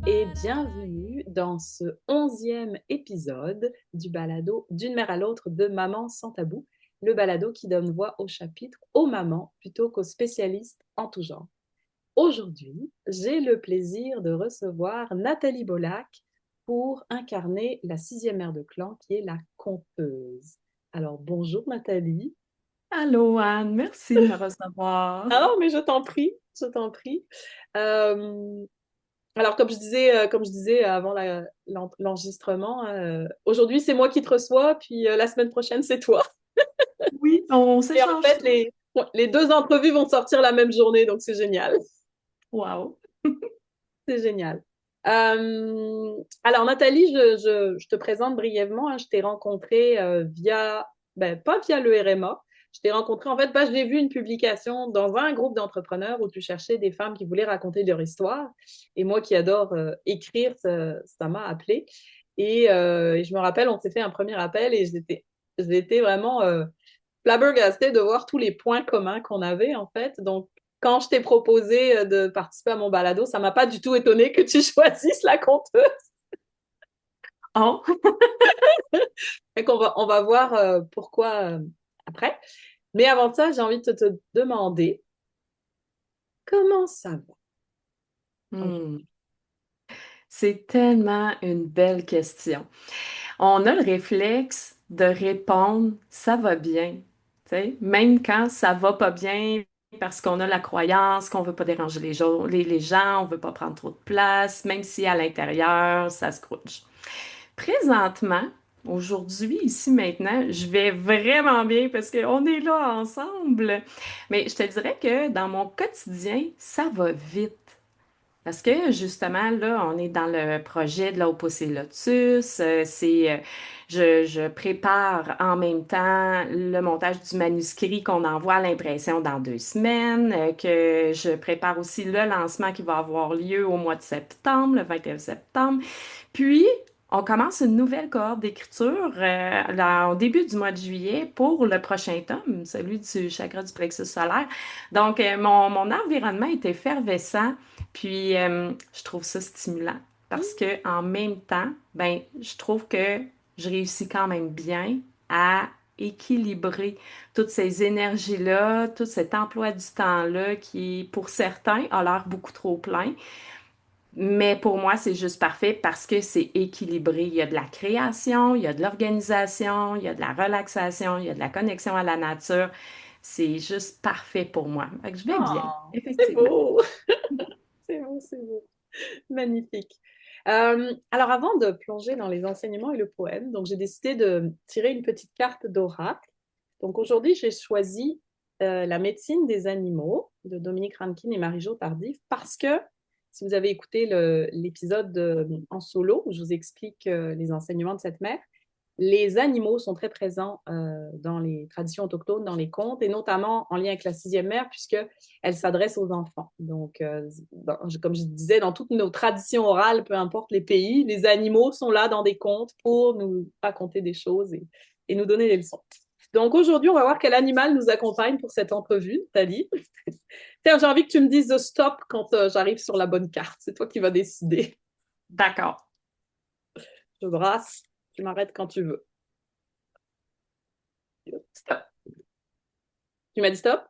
et bienvenue dans ce 11e épisode du balado D'une mère à l'autre de Maman sans tabou, le balado qui donne voix au chapitre aux mamans plutôt qu'aux spécialistes en tout genre. Aujourd'hui, j'ai le plaisir de recevoir Nathalie Bolac pour incarner la 6e mère de clan qui est la conteuse. Alors bonjour Nathalie. Allô Anne, merci de me recevoir. Ah non, mais je t'en prie, je t'en prie. Euh, Alors, comme je disais avant l'enregistrement, aujourd'hui, c'est moi qui te reçois, puis la semaine prochaine, c'est toi. Oui, on Et en s'échange fait, ça. les deux entrevues vont sortir la même journée, donc c'est génial. Wow. C'est génial. Alors, Nathalie, je te présente brièvement, hein. Je t'ai rencontrée pas via le RMA. Je t'ai rencontrée, en fait, j'ai vu une publication dans un groupe d'entrepreneurs où tu cherchais des femmes qui voulaient raconter leur histoire. Et moi qui adore écrire, ça m'a appelée. Et je me rappelle, on s'est fait un premier appel et j'étais vraiment flabbergastée de voir tous les points communs qu'on avait, en fait. Donc, quand je t'ai proposé de participer à mon balado, ça m'a pas du tout étonné que tu choisisses la conteuse. Oh, Et on va voir pourquoi après. Mais avant ça, j'ai envie de te demander comment ça va. hmm, c'est tellement une belle question. On a le réflexe de répondre ça va bien, tu sais, même quand ça va pas bien parce qu'on a la croyance qu'on veut pas déranger les gens, on veut pas prendre trop de place, même si à l'intérieur ça se scrooge. Présentement, aujourd'hui, ici maintenant, je vais vraiment bien parce qu'on est là ensemble. Mais je te dirais que dans mon quotidien, ça va vite. Parce que justement, là, on est dans le projet de la Opposé Lotus. Je prépare en même temps le montage du manuscrit qu'on envoie à l'impression dans 2 semaines, que je prépare aussi le lancement qui va avoir lieu au mois de septembre, le 21 septembre. Puis, on commence une nouvelle cohorte d'écriture au début du mois de juillet pour le prochain tome, celui du chakra du plexus solaire. Donc, mon environnement est effervescent, puis je trouve ça stimulant parce que en même temps, ben, je trouve que je réussis quand même bien à équilibrer toutes ces énergies-là, tout cet emploi du temps-là qui, pour certains, a l'air beaucoup trop plein. Mais pour moi, c'est juste parfait parce que c'est équilibré. Il y a de la création, il y a de l'organisation, il y a de la relaxation, il y a de la connexion à la nature. C'est juste parfait pour moi. Fait que je vais bien, Oh, c'est effectivement. beau, c'est beau, c'est beau. Magnifique. Alors, avant de plonger dans les enseignements et le poème, donc j'ai décidé de tirer une petite carte d'oracle. Donc aujourd'hui, j'ai choisi La médecine des animaux de Dominique Rankin et Marie-Jo Tardif parce que si vous avez écouté l'épisode en solo où je vous explique les enseignements de cette mère, les animaux sont très présents dans les traditions autochtones, dans les contes, et notamment en lien avec la 6e mère, puisqu'elle s'adresse aux enfants. Donc, comme je disais, dans toutes nos traditions orales, peu importe les pays, les animaux sont là dans des contes pour nous raconter des choses et nous donner des leçons. Donc, aujourd'hui, on va voir quel animal nous accompagne pour cette entrevue, Thalie. Tiens, j'ai envie que tu me dises de stop quand j'arrive sur la bonne carte. C'est toi qui vas décider. D'accord. Je brasse, tu m'arrêtes quand tu veux. Stop. Tu m'as dit stop? Non,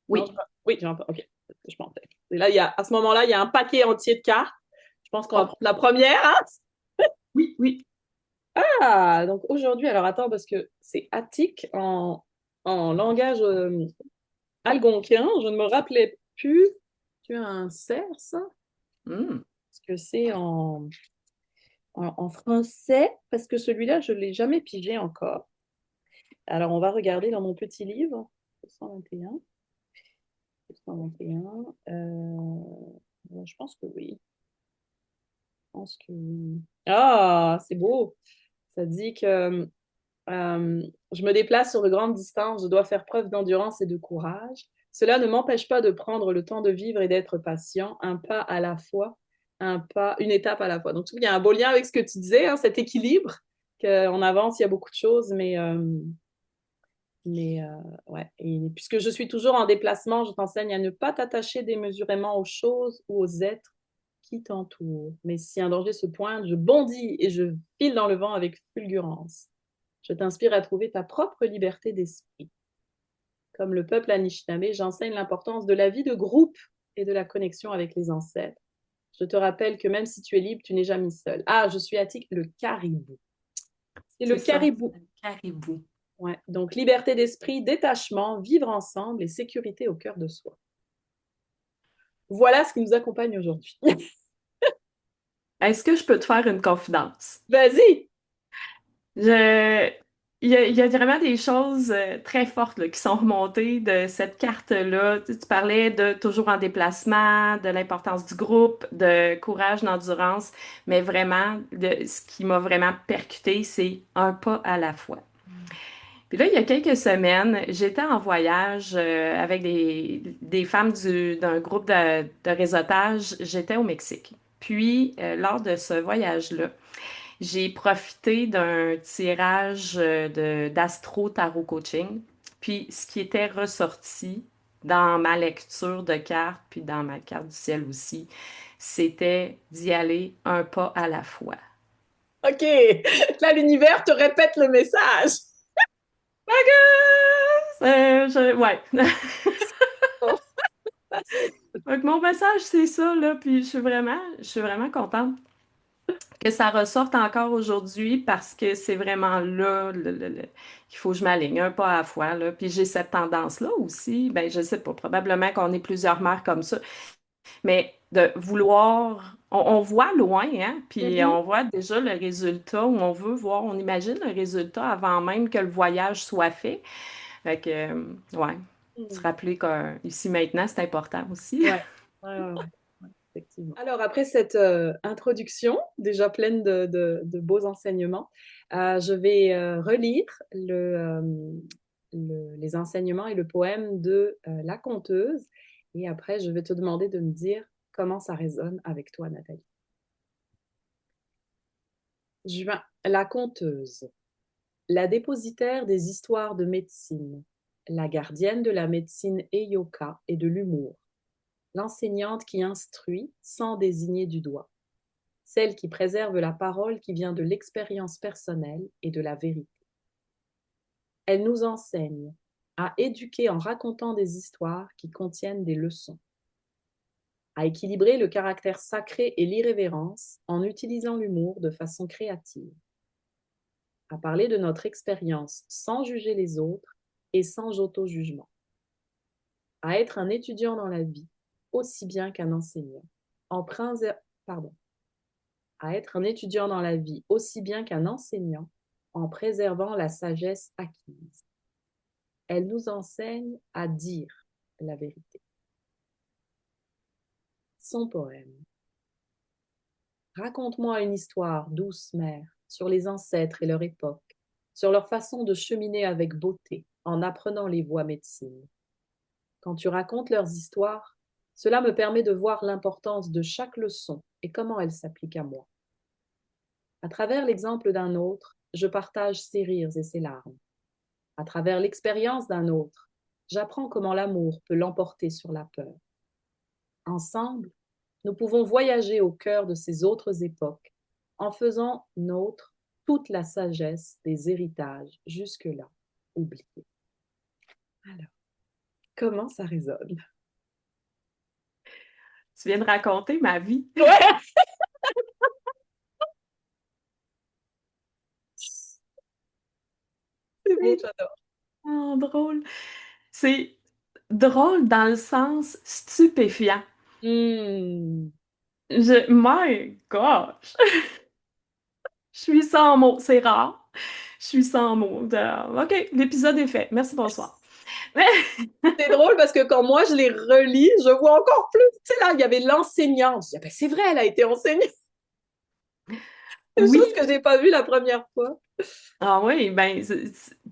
Oui. oui, j'ai un peu. Ok, c'est ce que je pensais. Et là, à ce moment-là, il y a un paquet entier de cartes. Je pense qu'on va Oh, prendre la première, hein? oui, oui. Ah, donc aujourd'hui, alors attends, parce que c'est attique en langage algonquin. Je ne me rappelais plus. Tu as un cerf, ça? Hmm. Parce que c'est en français, parce que celui-là, je ne l'ai jamais pigé encore. Alors, on va regarder dans mon petit livre. 221. 221. Je pense que oui. Pense que oui. Ah, c'est beau. Ça dit que je me déplace sur de grandes distances, je dois faire preuve d'endurance et de courage. Cela ne m'empêche pas de prendre le temps de vivre et d'être patient, un pas à la fois, une étape à la fois. Donc, il y a un beau lien avec ce que tu disais, hein, cet équilibre, qu'on avance, il y a beaucoup de choses, mais ouais. Et puisque je suis toujours en déplacement, je t'enseigne à ne pas t'attacher démesurément aux choses ou aux êtres qui t'entourent. Mais si un danger se pointe, je bondis et je file dans le vent avec fulgurance. Je t'inspire à trouver ta propre liberté d'esprit. Comme le peuple Anishinaabe, j'enseigne l'importance de la vie de groupe et de la connexion avec les ancêtres. Je te rappelle que même si tu es libre, tu n'es jamais seul. Ah, je suis Attic, le caribou. C'est le C'est ça, caribou. le caribou. Ouais. Donc, liberté d'esprit, détachement, vivre ensemble et sécurité au cœur de soi. Voilà ce qui nous accompagne aujourd'hui. Est-ce que je peux te faire une confidence? Vas-y. Je... il y a vraiment des choses très fortes là, qui sont remontées de cette carte-là. Tu parlais de toujours en déplacement, de l'importance du groupe, de courage, d'endurance, mais vraiment, ce qui m'a vraiment percuté, c'est un pas à la fois. Puis là, il y a quelques semaines, j'étais en voyage avec des femmes d'un groupe de réseautage. J'étais au Mexique. Puis, lors de ce voyage-là, j'ai profité d'un tirage d'Astro Tarot Coaching. Puis, ce qui était ressorti dans ma lecture de cartes, puis dans ma carte du ciel aussi, c'était d'y aller un pas à la fois. OK. Là, l'univers te répète le message. Ouais. Oh, Donc, mon message, c'est ça, là. Puis, je suis vraiment contente que ça ressorte encore aujourd'hui parce que c'est vraiment là qu'il faut que je m'aligne un pas à la fois, là. Puis j'ai cette tendance-là aussi, ben je sais pas, probablement qu'on est plusieurs mères comme ça, mais de vouloir, on voit loin, hein, puis mhm. on voit déjà le résultat où on veut voir, on imagine le résultat avant même que le voyage soit fait. Fait que, ouais, se rappeler qu'ici maintenant, c'est important aussi. Ouais. Ouais, ouais, ouais. Ouais, effectivement. Alors, après cette introduction, déjà pleine de beaux enseignements, je vais relire les enseignements et le poème de La Conteuse. Et après, je vais te demander de me dire comment ça résonne avec toi, Nathalie. Juin, La Conteuse, la dépositaire des histoires de médecine, la gardienne de la médecine Eyoka et de l'humour, l'enseignante qui instruit sans désigner du doigt, celle qui préserve la parole qui vient de l'expérience personnelle et de la vérité. Elle nous enseigne à éduquer en racontant des histoires qui contiennent des leçons, à équilibrer le caractère sacré et l'irrévérence en utilisant l'humour de façon créative, à parler de notre expérience sans juger les autres et sans auto-jugement, à être un étudiant dans la vie aussi bien qu'un enseignant, en pardon, à être un étudiant dans la vie aussi bien qu'un enseignant en préservant la sagesse acquise. Elle nous enseigne à dire la vérité. Son poème. Raconte-moi une histoire, douce mère, sur les ancêtres et leur époque, sur leur façon de cheminer avec beauté en apprenant les voies médecine. Quand tu racontes leurs histoires, cela me permet de voir l'importance de chaque leçon et comment elle s'applique à moi. À travers l'exemple d'un autre, je partage ses rires et ses larmes. À travers l'expérience d'un autre, j'apprends comment l'amour peut l'emporter sur la peur. Ensemble, nous pouvons voyager au cœur de ces autres époques en faisant nôtre toute la sagesse des héritages jusque-là oubliés. Alors, comment ça résonne? Tu viens de raconter ma vie. Ouais, c'est beau, j'adore. Oh, drôle. C'est drôle dans le sens stupéfiant. Hmm. My gosh, je suis sans mots, c'est rare. Je suis sans mots. OK, l'épisode est fait. Merci, bonsoir. C'est drôle parce que quand moi je les relis, je vois encore plus. Tu sais, là, il y avait l'enseignante. Je dis, ah ben, c'est vrai, elle a été enseignante. Des Oui, choses que j'ai pas vues la première fois. ah oui, ben,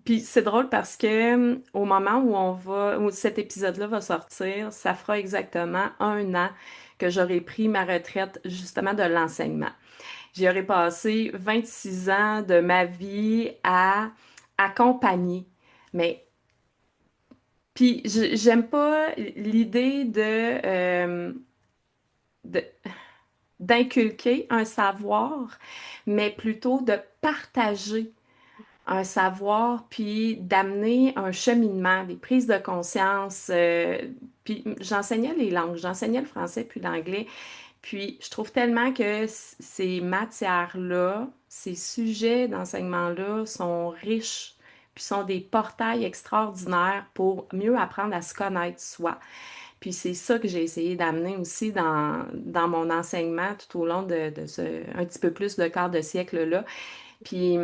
puis c'est drôle parce que au moment où cet épisode-là va sortir, ça fera exactement un an que j'aurai pris ma retraite justement de l'enseignement. J'y aurais passé 26 ans de ma vie à accompagner. Mais, puis, j'aime pas l'idée de d'inculquer un savoir, mais plutôt de partager un savoir, puis d'amener un cheminement, des prises de conscience. Puis j'enseignais les langues, j'enseignais le français puis l'anglais. Puis je trouve tellement que ces matières-là, ces sujets d'enseignement-là sont riches, puis sont des portails extraordinaires pour mieux apprendre à se connaître soi. Puis c'est ça que j'ai essayé d'amener aussi dans mon enseignement tout au long de ce un petit peu plus de quart de siècle-là. Puis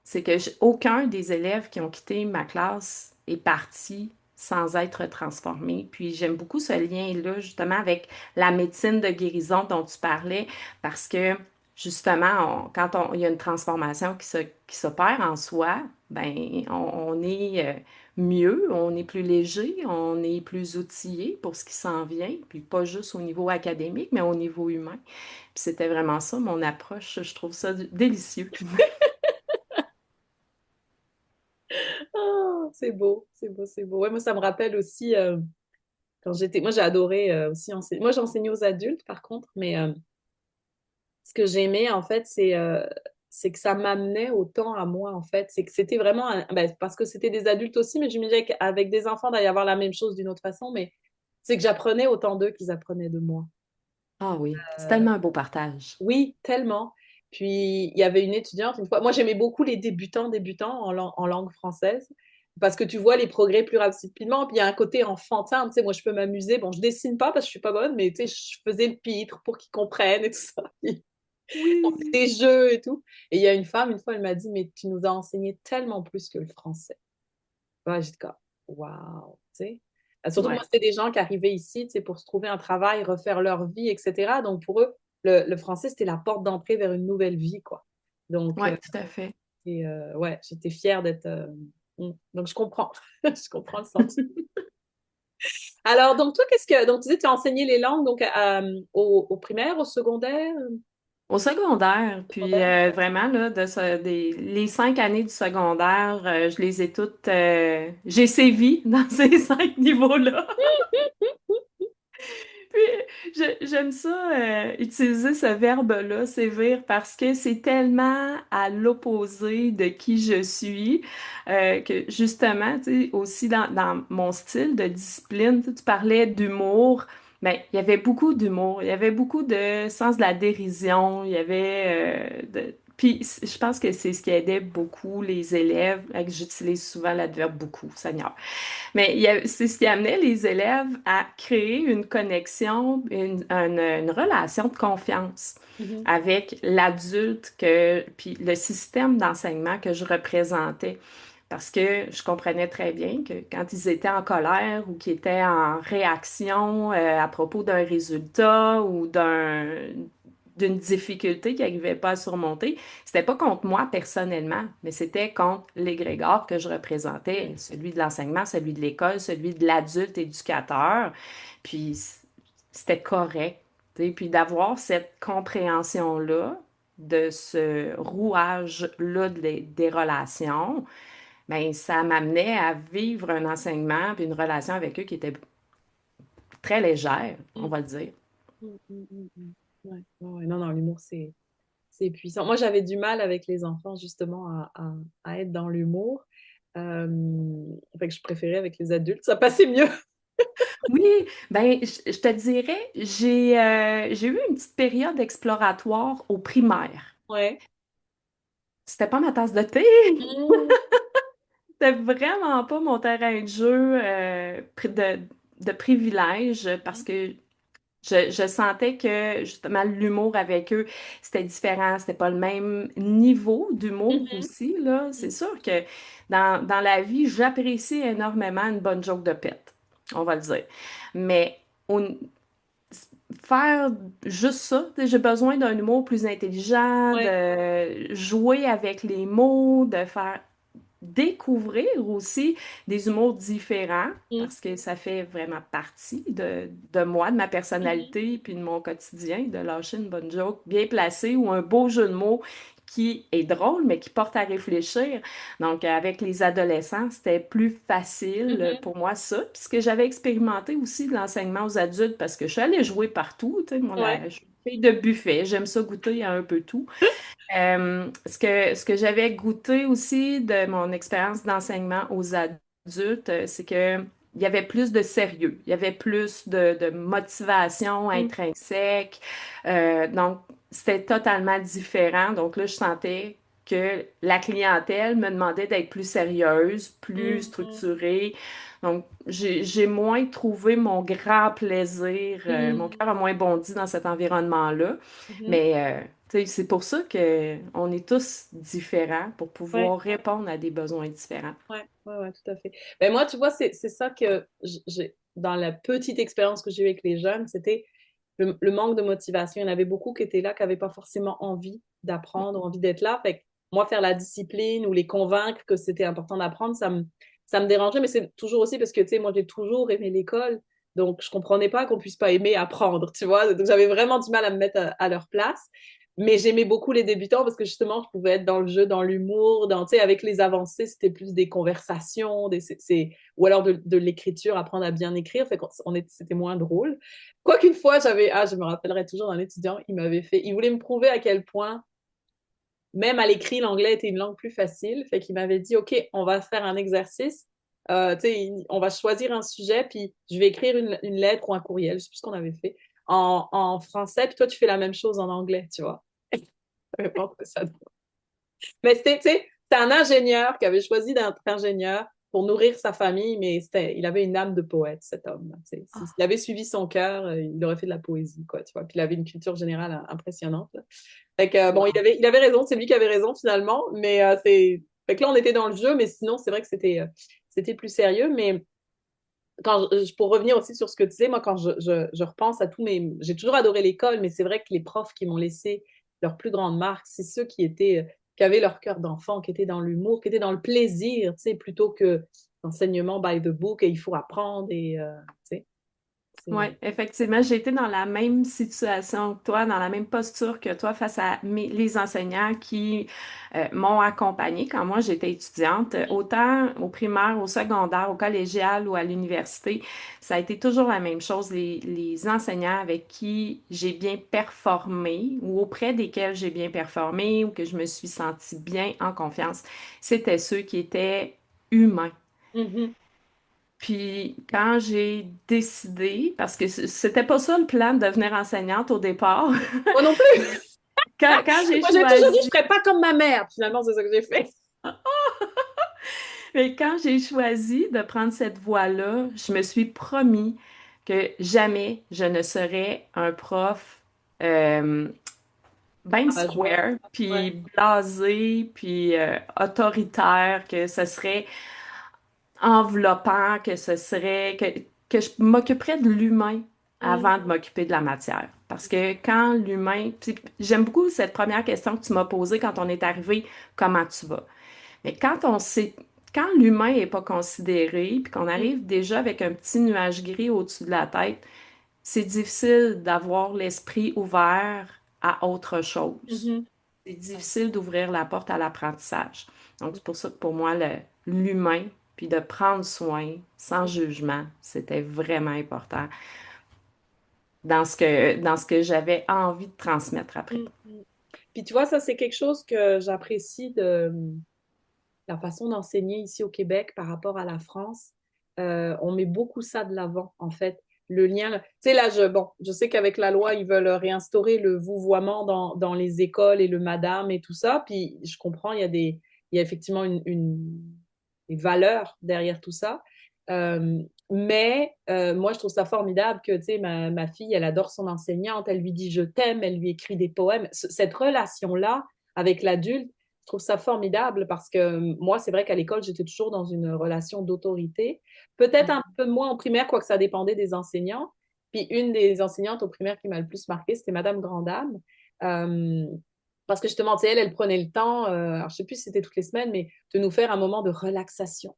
c'est que aucun des élèves qui ont quitté ma classe est parti sans être transformé. Puis j'aime beaucoup ce lien-là justement avec la médecine de guérison dont tu parlais parce que justement, il y a une transformation qui s'opère en soi, ben on est mieux, on est plus léger, on est plus outillé pour ce qui s'en vient, puis pas juste au niveau académique, mais au niveau humain. Puis c'était vraiment ça mon approche. Je trouve ça délicieux. Ah, c'est beau, c'est beau, c'est beau. Ouais, moi, ça me rappelle aussi quand j'étais. Moi, j'ai adoré aussi enseigner. Moi, j'enseignais aux adultes, par contre, mais ce que j'aimais, en fait, c'est que ça m'amenait autant à moi, en fait. C'est que c'était vraiment. Ben, parce que c'était des adultes aussi, mais je me disais qu'avec des enfants, il va y avoir la même chose d'une autre façon, mais c'est que j'apprenais autant d'eux qu'ils apprenaient de moi. Ah oui, c'est tellement un beau partage. Oui, tellement. Puis, il y avait une étudiante une fois. Moi, j'aimais beaucoup les débutants en langue française parce que tu vois les progrès plus rapidement. Puis, il y a un côté enfantin. Tu sais, moi, je peux m'amuser. Bon, je dessine pas parce que je suis pas bonne, mais tu sais, je faisais le pitre pour qu'ils comprennent et tout ça. Puis, on faisait Oui. des jeux et tout. Et il y a une femme, une fois, elle m'a dit, mais tu nous as enseigné tellement plus que le français. Ouais, j'étais comme, waouh, tu sais. Surtout que moi, Ouais, c'était des gens qui arrivaient ici, tu sais, pour se trouver un travail, refaire leur vie, etc. Donc, pour eux, le français, c'était la porte d'entrée vers une nouvelle vie, quoi. Donc, ouais, tout à fait. ouais, j'étais fière d'être. Donc, je comprends. Je comprends le sentiment. Alors, donc, toi, qu'est-ce que. Donc, tu disais, tu as enseigné les langues donc, au primaire, au secondaire? Au secondaire, puis Secondaire. vraiment, là, les 5 années du secondaire, je les ai toutes, j'ai sévi dans ces 5 niveaux-là. Puis j'aime ça, utiliser ce verbe-là, sévir, parce que c'est tellement à l'opposé de qui je suis, que justement, tu sais, aussi dans mon style de discipline, tu parlais d'humour, ben, il y avait beaucoup d'humour, il y avait beaucoup de sens de la dérision, il y avait Puis je pense que c'est ce qui aidait beaucoup les élèves, que j'utilise souvent l'adverbe beaucoup, Seigneur. Mais c'est ce qui amenait les élèves à créer une connexion, une relation de confiance Mhm. avec l'adulte puis le système d'enseignement que je représentais. Parce que je comprenais très bien que quand ils étaient en colère ou qu'ils étaient en réaction à propos d'un résultat ou d'une difficulté qu'ils n'arrivaient pas à surmonter, c'était pas contre moi personnellement, mais c'était contre l'égrégore que je représentais, celui de l'enseignement, celui de l'école, celui de l'adulte éducateur. Puis c'était correct. Tu sais. Puis d'avoir cette compréhension-là, de ce rouage-là des relations, ben ça m'amenait à vivre un enseignement puis une relation avec eux qui était très légère, on Mm, va le dire. mm. Ouais, ouais, ouais. Non, non, l'humour, c'est puissant. Moi, j'avais du mal avec les enfants, justement, à être dans l'humour. Fait que je préférais avec les adultes. Ça passait mieux. Oui, ben je te dirais, j'ai eu une petite période exploratoire au primaire. Ouais. C'était pas ma tasse de thé, Mm, c'était vraiment pas mon terrain de jeu de privilège parce que je sentais que justement l'humour avec eux, c'était différent, c'était pas le même niveau d'humour mhm, aussi, là. C'est sûr que dans la vie, j'apprécie énormément une bonne joke de pète, on va le dire. Mais au, faire juste ça. Tu sais, j'ai besoin d'un humour plus intelligent, ouais. de jouer avec les mots, de faire découvrir aussi des humours différents, Mm, parce que ça fait vraiment partie de moi, de ma mhm, personnalité, puis de mon quotidien, de lâcher une bonne joke bien placée ou un beau jeu de mots qui est drôle, mais qui porte à réfléchir. Donc, avec les adolescents, c'était plus facile mhm. pour moi ça. Puis ce que j'avais expérimenté aussi de l'enseignement aux adultes, parce que je suis allée jouer partout, tu sais, moi, Ouais. fille de buffet. J'aime ça goûter à un peu tout. Ce que j'avais goûté aussi de mon expérience d'enseignement aux adultes, c'est que il y avait plus de sérieux, il y avait plus de motivation Mm, intrinsèque. Donc, c'était totalement différent. Donc là, je sentais que la clientèle me demandait d'être plus sérieuse, plus mm, mm, structurée. Donc, j'ai moins trouvé mon grand plaisir, mon cœur a mm, moins bondi dans cet environnement-là. mhm. Mais tu sais, c'est pour ça que on est tous différents pour Ouais, pouvoir répondre à des besoins différents. ouais, tout à fait. Ben moi, tu vois, c'est ça que j'ai, dans la petite expérience que j'ai eue avec les jeunes, c'était le manque de motivation. Il y en avait beaucoup qui étaient là, qui n'avaient pas forcément envie d'apprendre, envie d'être là. Fait que moi, faire la discipline ou les convaincre que c'était important d'apprendre, ça me dérangeait, mais c'est toujours aussi parce que, tu sais, moi, j'ai toujours aimé l'école. Donc, je comprenais pas qu'on puisse pas aimer apprendre, tu vois. Donc, j'avais vraiment du mal à me mettre à leur place. Mais j'aimais beaucoup les débutants parce que justement, je pouvais être dans le jeu, dans l'humour, dans, tu sais, avec les avancées, c'était plus des conversations, ou alors de l'écriture, apprendre à bien écrire. Fait c'était moins drôle. Quoi qu'une fois, je me rappellerai toujours d'un étudiant, il voulait me prouver à quel point, même à l'écrit, l'anglais était une langue plus facile. Fait qu'il m'avait dit, OK, on va faire un exercice. Tu sais, on va choisir un sujet, puis je vais écrire une lettre ou un courriel, je sais plus ce qu'on avait fait, en français, puis toi, tu fais la même chose en anglais, tu vois. Je savais pas que ça. Mais c'était, tu sais, c'était un ingénieur qui avait choisi d'être ingénieur pour nourrir sa famille, mais il avait une âme de poète, cet homme. Tu sais. S'il avait suivi son cœur, il aurait fait de la poésie, quoi, tu vois. Puis il avait une culture générale impressionnante, là. Fait que, bon, Wow. il avait raison, c'est lui qui avait raison finalement, mais Fait que là, on était dans le jeu, mais sinon, c'est vrai que c'était plus sérieux. Mais pour revenir aussi sur ce que tu disais, moi, quand je repense à tous mes. J'ai toujours adoré l'école, mais c'est vrai que les profs qui m'ont laissé leur plus grande marque, c'est ceux qui avaient leur cœur d'enfant, qui étaient dans l'humour, qui étaient dans le plaisir, tu sais, plutôt que l'enseignement by the book et il faut apprendre tu sais, Oui, c'est. effectivement, j'ai été dans la même situation que toi, dans la même posture que toi face à les enseignants qui m'ont accompagnée quand moi j'étais étudiante, autant au primaire, au secondaire, au collégial ou à l'université. Ça a été toujours la même chose. Les enseignants avec qui j'ai bien performé ou auprès desquels j'ai bien performé ou que je me suis sentie bien en confiance, c'était ceux qui étaient humains. Mhm. Puis quand j'ai décidé, parce que c'était pas ça le plan de devenir enseignante au départ, Moi non plus. quand j'ai Moi, j'ai toujours dit, je choisi, ne ferais pas comme ma mère. Finalement, c'est ça que j'ai fait. mais quand j'ai choisi de prendre cette voie-là, je me suis promis que jamais je ne serais un prof ben Ah, je vois. square, Ouais. puis blasé, puis autoritaire, que ce serait enveloppant, que ce serait que je m'occuperais de l'humain avant de Mhm. m'occuper de la matière. Parce que quand l'humain, puis j'aime beaucoup cette première question que tu m'as posée quand on est arrivé, comment tu vas? Mais quand l'humain n'est pas considéré, puis qu'on arrive déjà avec un petit nuage gris au-dessus de la tête, c'est difficile d'avoir l'esprit ouvert à autre chose. Mhm. C'est difficile d'ouvrir la porte à l'apprentissage. Donc, c'est pour ça que pour moi, l'humain, puis de prendre soin sans jugement, c'était vraiment important dans ce que j'avais envie de transmettre après. Mhm. Puis tu vois, ça, c'est quelque chose que j'apprécie de la façon d'enseigner ici au Québec par rapport à la France. On met beaucoup ça de l'avant, en fait. Le lien, tu sais, là, bon, je sais qu'avec la loi, ils veulent réinstaurer le vouvoiement dans les écoles et le madame et tout ça. Puis je comprends, il y a effectivement des valeurs derrière tout ça. Euh, moi, je trouve ça formidable que, tu sais, ma fille, elle adore son enseignante, elle lui dit je t'aime, elle lui écrit des poèmes. Cette relation-là avec l'adulte, je trouve ça formidable parce que moi, c'est vrai qu'à l'école, j'étais toujours dans une relation d'autorité. Peut-être un peu moins en primaire, quoique ça dépendait des enseignants. Puis une des enseignantes au primaire qui m'a le plus marqué, c'était Madame Grandame. Euh, Parce que justement, tu sais, elle prenait le temps, alors je sais plus si c'était toutes les semaines, mais de nous faire un moment de relaxation.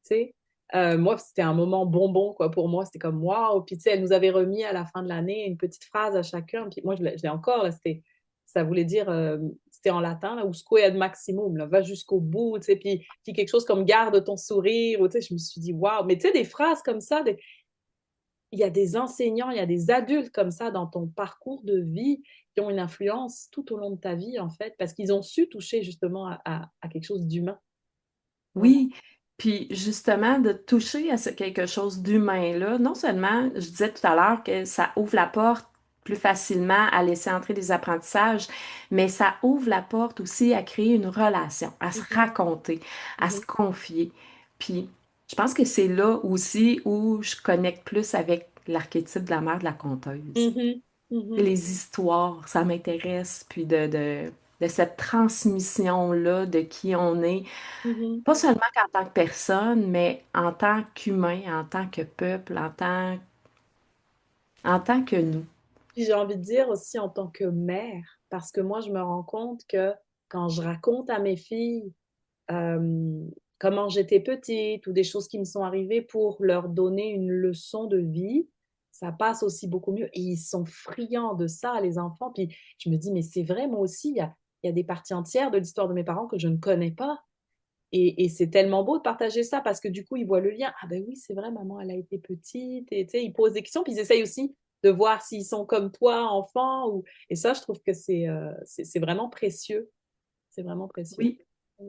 Tu sais. Moi, c'était un moment bonbon, quoi, pour moi. C'était comme waouh. Puis, tu sais, elle nous avait remis à la fin de l'année une petite phrase à chacun. Puis, moi, je l'ai encore, là. Ça voulait dire, c'était en latin, là, usque ad maximum, là, va jusqu'au bout, tu sais. Puis quelque chose comme garde ton sourire, ou, tu sais, je me suis dit waouh. Mais, tu sais, des phrases comme ça, il y a des enseignants, il y a des adultes comme ça dans ton parcours de vie qui ont une influence tout au long de ta vie, en fait, parce qu'ils ont su toucher justement à quelque chose d'humain. Voilà. Oui, puis justement, de toucher à ce quelque chose d'humain-là, non seulement, je disais tout à l'heure que ça ouvre la porte plus facilement à laisser entrer des apprentissages, mais ça ouvre la porte aussi à créer une relation, à se Mhm, raconter, à se mhm, confier. Puis je pense que c'est là aussi où je connecte plus avec l'archétype de la mère de la conteuse. mhm, mhm, Les histoires, ça m'intéresse, puis de cette transmission-là de qui on est mhm. pas seulement qu'en tant que personne, mais en tant qu'humain, en tant que peuple, en tant que nous. Puis j'ai envie de dire aussi en tant que mère, parce que moi, je me rends compte que quand je raconte à mes filles euh, comment j'étais petite ou des choses qui me sont arrivées pour leur donner une leçon de vie, ça passe aussi beaucoup mieux. Et ils sont friands de ça, les enfants. Puis je me dis, mais c'est vrai, moi aussi, il y a des parties entières de l'histoire de mes parents que je ne connais pas. Et c'est tellement beau de partager ça parce que du coup, ils voient le lien. Ah ben oui, c'est vrai, maman, elle a été petite. Et tu sais, ils posent des questions, puis ils essayent aussi de voir s'ils sont comme toi, enfant. Ou... Et ça, je trouve que c'est vraiment précieux. C'est vraiment précieux. Oui.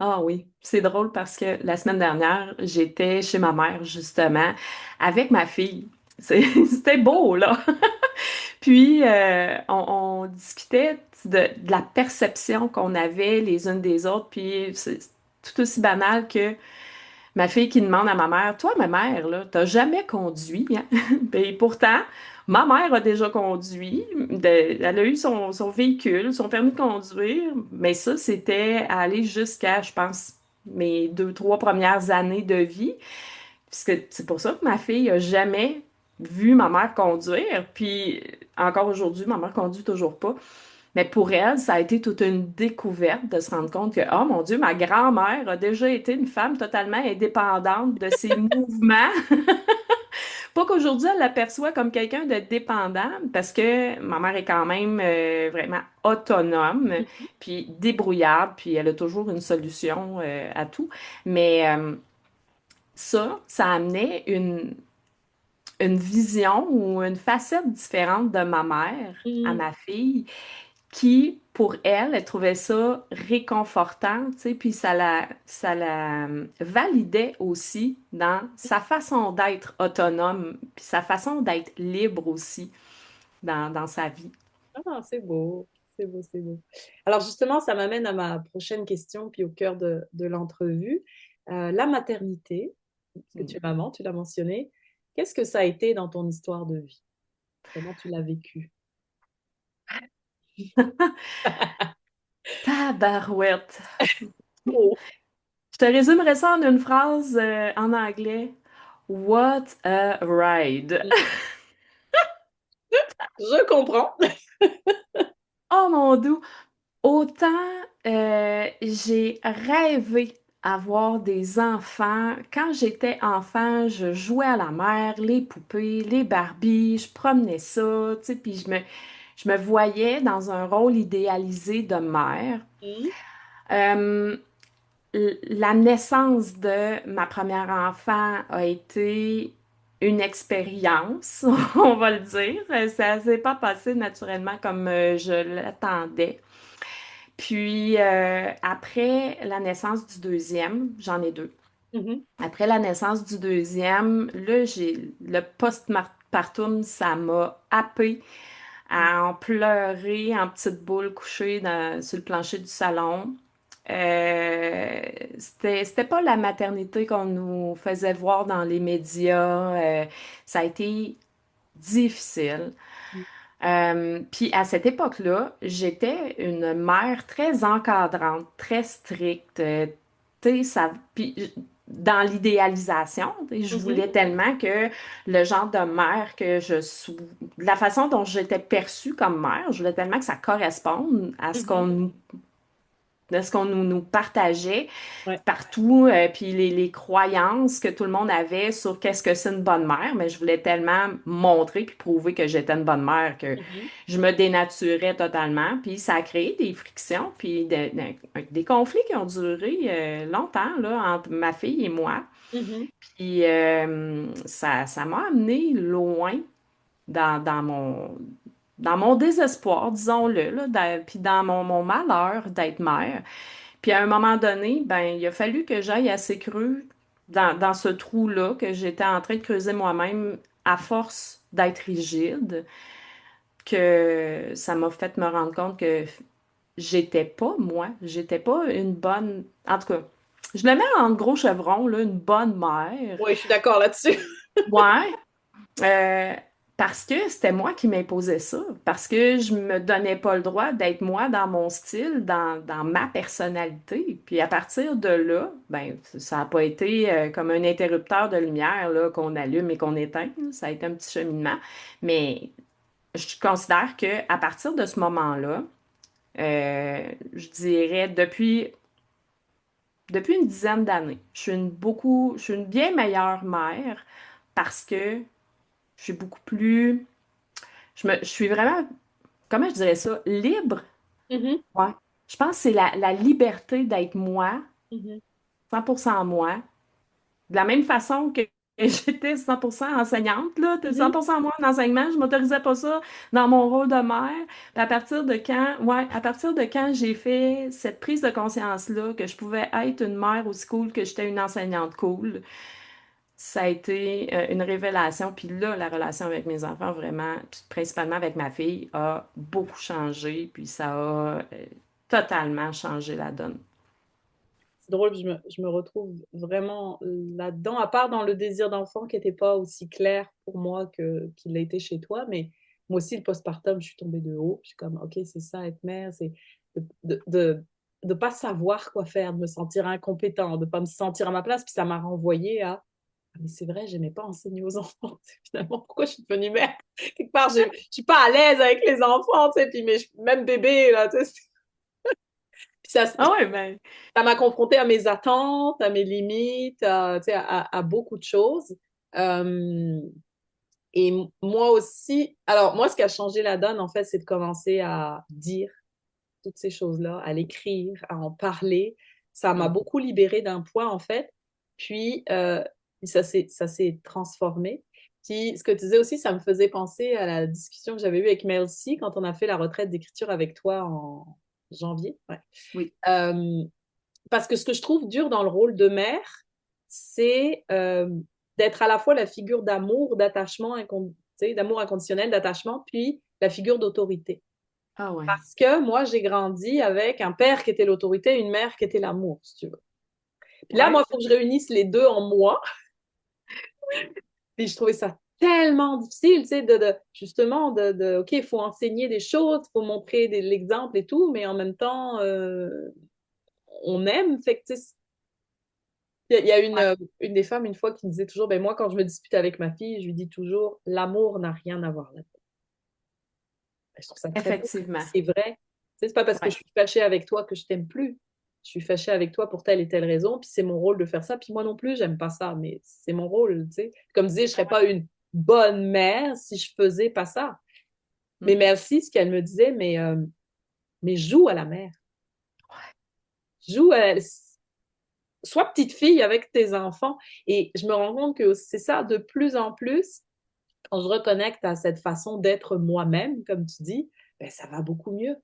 Ah oui, c'est drôle parce que la semaine dernière, j'étais chez ma mère, justement, avec ma fille. C'était beau, là. Puis, on discutait de la perception qu'on avait les unes des autres. Puis, c'est tout aussi banal que ma fille qui demande à ma mère, toi, ma mère, là, t'as jamais conduit, hein? Et pourtant, ma mère a déjà conduit. Elle a eu son véhicule, son permis de conduire. Mais ça, c'était aller jusqu'à, je pense, mes 2, 3 premières années de vie. Puisque c'est pour ça que ma fille a jamais vu ma mère conduire. Puis encore aujourd'hui, ma mère conduit toujours pas. Mais pour elle, ça a été toute une découverte de se rendre compte que, oh mon Dieu, ma grand-mère a déjà été une femme totalement indépendante de ses mouvements. Pas qu'aujourd'hui, elle l'aperçoit comme quelqu'un de dépendant, parce que ma mère est quand même vraiment autonome, puis débrouillarde, puis elle a toujours une solution à tout. Mais ça amenait une vision ou une facette différente de ma mère à Mhm. ma fille qui, pour elle, elle trouvait ça réconfortant, tu sais, puis ça la validait aussi dans sa façon d'être autonome, puis sa façon d'être libre aussi dans sa vie. Ah, c'est beau, c'est beau, c'est beau. Alors justement, ça m'amène à ma prochaine question, puis au cœur de l'entrevue. La maternité, parce que tu es maman, tu l'as mentionné. Qu'est-ce que ça a été dans ton histoire de vie? Comment tu l'as vécu? Tabarouette. Oh. Je te résumerai ça en une phrase en anglais. What a ride. Je comprends. Oh mon Dieu. Autant j'ai rêvé avoir des enfants. Quand j'étais enfant, je jouais à la mer, les poupées, les Barbies, je promenais ça, tu sais, puis je me voyais dans un rôle idéalisé de mère. Mhm, Euh, la naissance de ma première enfant a été une expérience, on va le dire. Ça s'est pas passé naturellement comme je l'attendais. Puis après la naissance du deuxième, j'en ai deux. mhm, Après la naissance du deuxième, là, j'ai le postpartum, ça m'a happé à en pleurer en petite boule couchée sur le plancher du salon. C'était pas la maternité qu'on nous faisait voir dans les médias. Ça a été difficile. Puis à cette époque-là, j'étais une mère très encadrante, très stricte. Tu sais, dans l'idéalisation, tu sais, je mhm, voulais tellement que le genre de mère que je suis, la façon dont j'étais perçue comme mère, je voulais tellement que ça corresponde à ce mhm. qu'on nous partageait Ouais. partout, puis les croyances que tout le monde avait sur qu'est-ce que c'est une bonne mère, mais je voulais tellement montrer puis prouver que j'étais une bonne mère que Mhm, je me dénaturais totalement, puis ça a créé des frictions, puis des conflits qui ont duré longtemps là, entre ma fille et moi, mhm, puis ça m'a amené loin. dans mon désespoir, disons-le, là, puis dans mon malheur d'être mère. Puis à un moment donné, ben, il a fallu que j'aille assez creux dans ce trou-là que j'étais en train de creuser moi-même à force d'être rigide, que ça m'a fait me rendre compte que j'étais pas moi, j'étais pas une bonne. En tout cas, je le mets en gros chevron, là, une bonne mère. Oui, je suis d'accord là-dessus. Ouais, euh, parce que c'était moi qui m'imposais ça, parce que je me donnais pas le droit d'être moi dans mon style, dans ma personnalité. Puis à partir de là, ben ça n'a pas été comme un interrupteur de lumière là, qu'on allume et qu'on éteint. Ça a été un petit cheminement. Mais je considère que à partir de ce moment-là, je dirais depuis une dizaine d'années, je suis une bien meilleure mère parce que je suis beaucoup plus je suis vraiment, comment je dirais ça, libre. Mhm, Ouais. Je pense que c'est la liberté d'être moi, mhm, 100% moi, de la même façon que j'étais 100% enseignante, là, t'es mhm. 100% moi en enseignement, je m'autorisais pas ça dans mon rôle de mère. Puis à partir de quand j'ai fait cette prise de conscience-là, que je pouvais être une mère aussi cool que j'étais une enseignante cool, ça a été une révélation. Puis là, la relation avec mes enfants, vraiment, puis principalement avec ma fille, a beaucoup changé. Puis ça a totalement changé la donne. C'est drôle, je me retrouve vraiment là-dedans, à part dans le désir d'enfant qui n'était pas aussi clair pour moi qu'il l'a été chez toi, mais moi aussi, le postpartum, je suis tombée de haut. Je suis comme, OK, c'est ça, être mère, c'est de pas savoir quoi faire, de me sentir incompétent, de pas me sentir à ma place. Puis ça m'a renvoyé à, ah, mais c'est vrai, j'aimais pas enseigner aux enfants. Finalement, pourquoi je suis devenue mère? Quelque part, je suis pas à l'aise avec les enfants, tu sais, puis même bébé, là, tu sais. Puis Ah ouais, ben, ça m'a confrontée à mes attentes, à mes limites, tu sais, à beaucoup de choses. Euh, et moi aussi, alors moi, ce qui a changé la donne, en fait, c'est de commencer à dire toutes ces choses-là, à l'écrire, à en parler. Ça m'a hmm. beaucoup libérée d'un poids, en fait. Puis, ça s'est transformé. Puis, ce que tu disais aussi, ça me faisait penser à la discussion que j'avais eue avec Mel C quand on a fait la retraite d'écriture avec toi en janvier. Ouais. Oui. Euh, parce que ce que je trouve dur dans le rôle de mère, c'est d'être à la fois la figure d'amour, d'attachement, d'amour inconditionnel, d'attachement, puis la figure d'autorité. Ah ouais. Parce que moi, j'ai grandi avec un père qui était l'autorité et une mère qui était l'amour, si tu veux. Puis là, moi, Ouais. il faut que je réunisse les deux en moi. Puis je trouvais ça tellement difficile, tu sais, justement, OK, il faut enseigner des choses, il faut montrer l'exemple et tout, mais en même temps, on aime. Fait que, tu sais, il y a Ouais. une des femmes, une fois, qui me disait toujours, ben moi, quand je me dispute avec ma fille, je lui dis toujours, l'amour n'a rien à voir là-dedans. Ben, je trouve ça très beau. Effectivement. C'est vrai. Tu sais, c'est pas parce que je Ouais. suis fâchée avec toi que je t'aime plus. Je suis fâchée avec toi pour telle et telle raison, puis c'est mon rôle de faire ça. Puis moi non plus, j'aime pas ça, mais c'est mon rôle, tu sais. Comme je disais, je serais pas une bonne mère si je faisais pas ça. Mais Hmm. merci, ce qu'elle me disait, mais joue à la mère. Joue à, sois petite fille avec tes enfants. Et je me rends compte que c'est ça, de plus en plus, quand je reconnecte à cette façon d'être moi-même, comme tu dis, ben, ça va beaucoup mieux.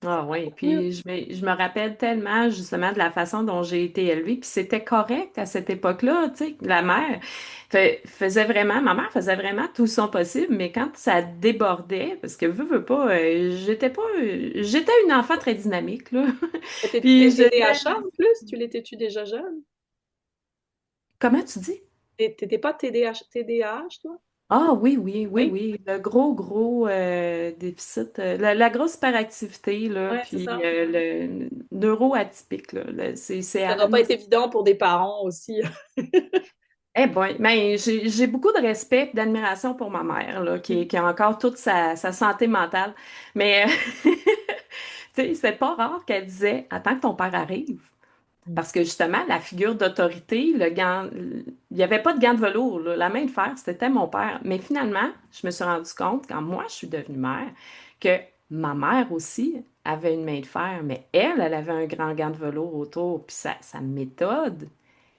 Ça Ah va oui, beaucoup mieux. puis je me rappelle tellement justement de la façon dont j'ai été élevée, puis c'était correct à cette époque-là, tu sais, la mère faisait vraiment, ma mère faisait vraiment tout son possible, mais quand ça débordait, parce que veux pas, j'étais une enfant très dynamique, là, T'es puis j'étais, TDAH en plus? Tu l'étais-tu déjà jeune? comment tu dis? T'étais pas TDAH, toi? Ah oui, oui, oui, Oui, oui, le gros déficit, la grosse hyperactivité, là, ouais, c'est puis ça. le neuroatypique, là, c'est Ça doit pas être évident pour des parents aussi. eh ben, ben, j'ai beaucoup de respect et d'admiration pour ma mère, là, qui a encore toute sa santé mentale. Mais, tu sais, c'est pas rare qu'elle disait, attends que ton père arrive. Parce que justement, la figure d'autorité, il n'y avait pas de gant de velours, là. La main de fer, c'était mon père. Mais finalement, je me suis rendu compte, quand moi, je suis devenue mère, que ma mère aussi avait une main de fer, mais elle avait un grand gant de velours autour. Puis sa méthode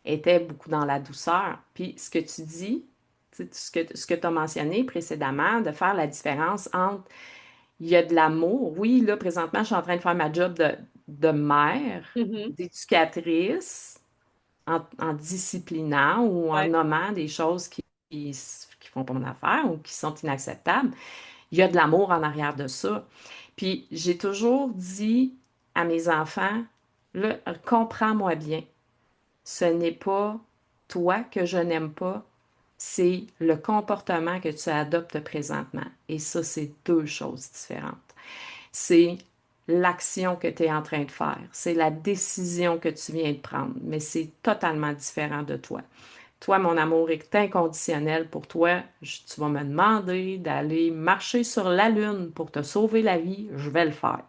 était beaucoup dans la douceur. Puis ce que tu dis, tu sais, ce que tu as mentionné précédemment, de faire la différence entre il y a de l'amour. Oui, là, présentement, je suis en train de faire ma job de mère, Mhm. d'éducatrice, en disciplinant ou en Ouais. nommant des choses qui font pas mon affaire ou qui sont inacceptables. Il y a de l'amour en arrière de ça. Puis j'ai toujours dit à mes enfants, là, comprends-moi bien. Ce n'est pas toi que je n'aime pas, c'est le comportement que tu adoptes présentement. Et ça, c'est deux choses différentes. C'est l'action que tu es en train de faire, c'est la décision que tu viens de prendre, mais c'est totalement différent de toi. Toi, mon amour est inconditionnel pour toi. Tu vas me demander d'aller marcher sur la Lune pour te sauver la vie, je vais le faire.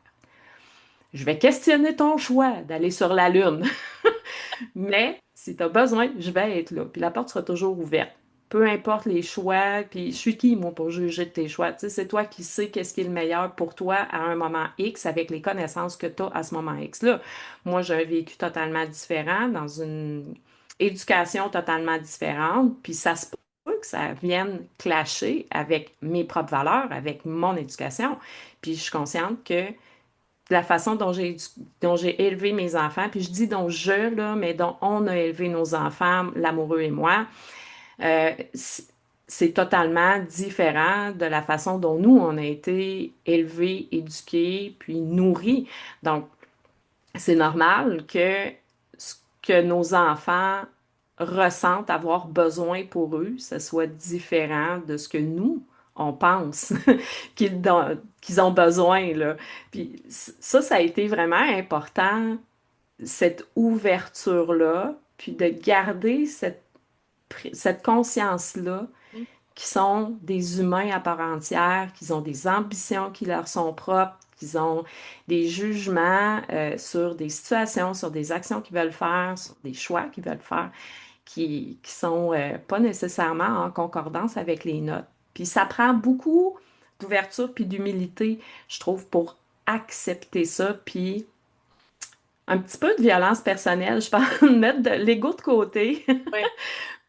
Je vais questionner ton choix d'aller sur la Lune. Mais si tu as besoin, je vais être là. Puis la porte sera toujours ouverte. Peu importe les choix, puis je suis qui, moi, pour juger de tes choix? Tu sais, c'est toi qui sais qu'est-ce qui est le meilleur pour toi à un moment X avec les connaissances que tu as à ce moment X-là. Moi, j'ai un vécu totalement différent, dans une éducation totalement différente, puis ça se peut que ça vienne clasher avec mes propres valeurs, avec mon éducation. Puis je suis consciente que la façon dont j'ai élevé mes enfants, puis je dis dont je, là, mais dont on a élevé nos enfants, l'amoureux et moi, euh, c'est totalement différent de la façon dont nous, on a été élevés, éduqués, puis nourris. Donc, c'est normal que ce que nos enfants ressentent avoir besoin pour eux, ce soit différent de ce que nous, on pense qu'ils ont besoin, là. Puis ça a été vraiment important, cette ouverture-là, puis de garder cette conscience-là qui sont des humains à part entière, qui ont des ambitions qui leur sont propres, qui ont des jugements sur des situations, sur des actions qu'ils veulent faire, sur des choix qu'ils veulent faire, qui sont pas nécessairement en concordance avec les nôtres. Puis ça prend beaucoup d'ouverture puis d'humilité, je trouve, pour accepter ça, puis un petit peu de violence personnelle, je pense, de mettre de l'ego de côté Ouais.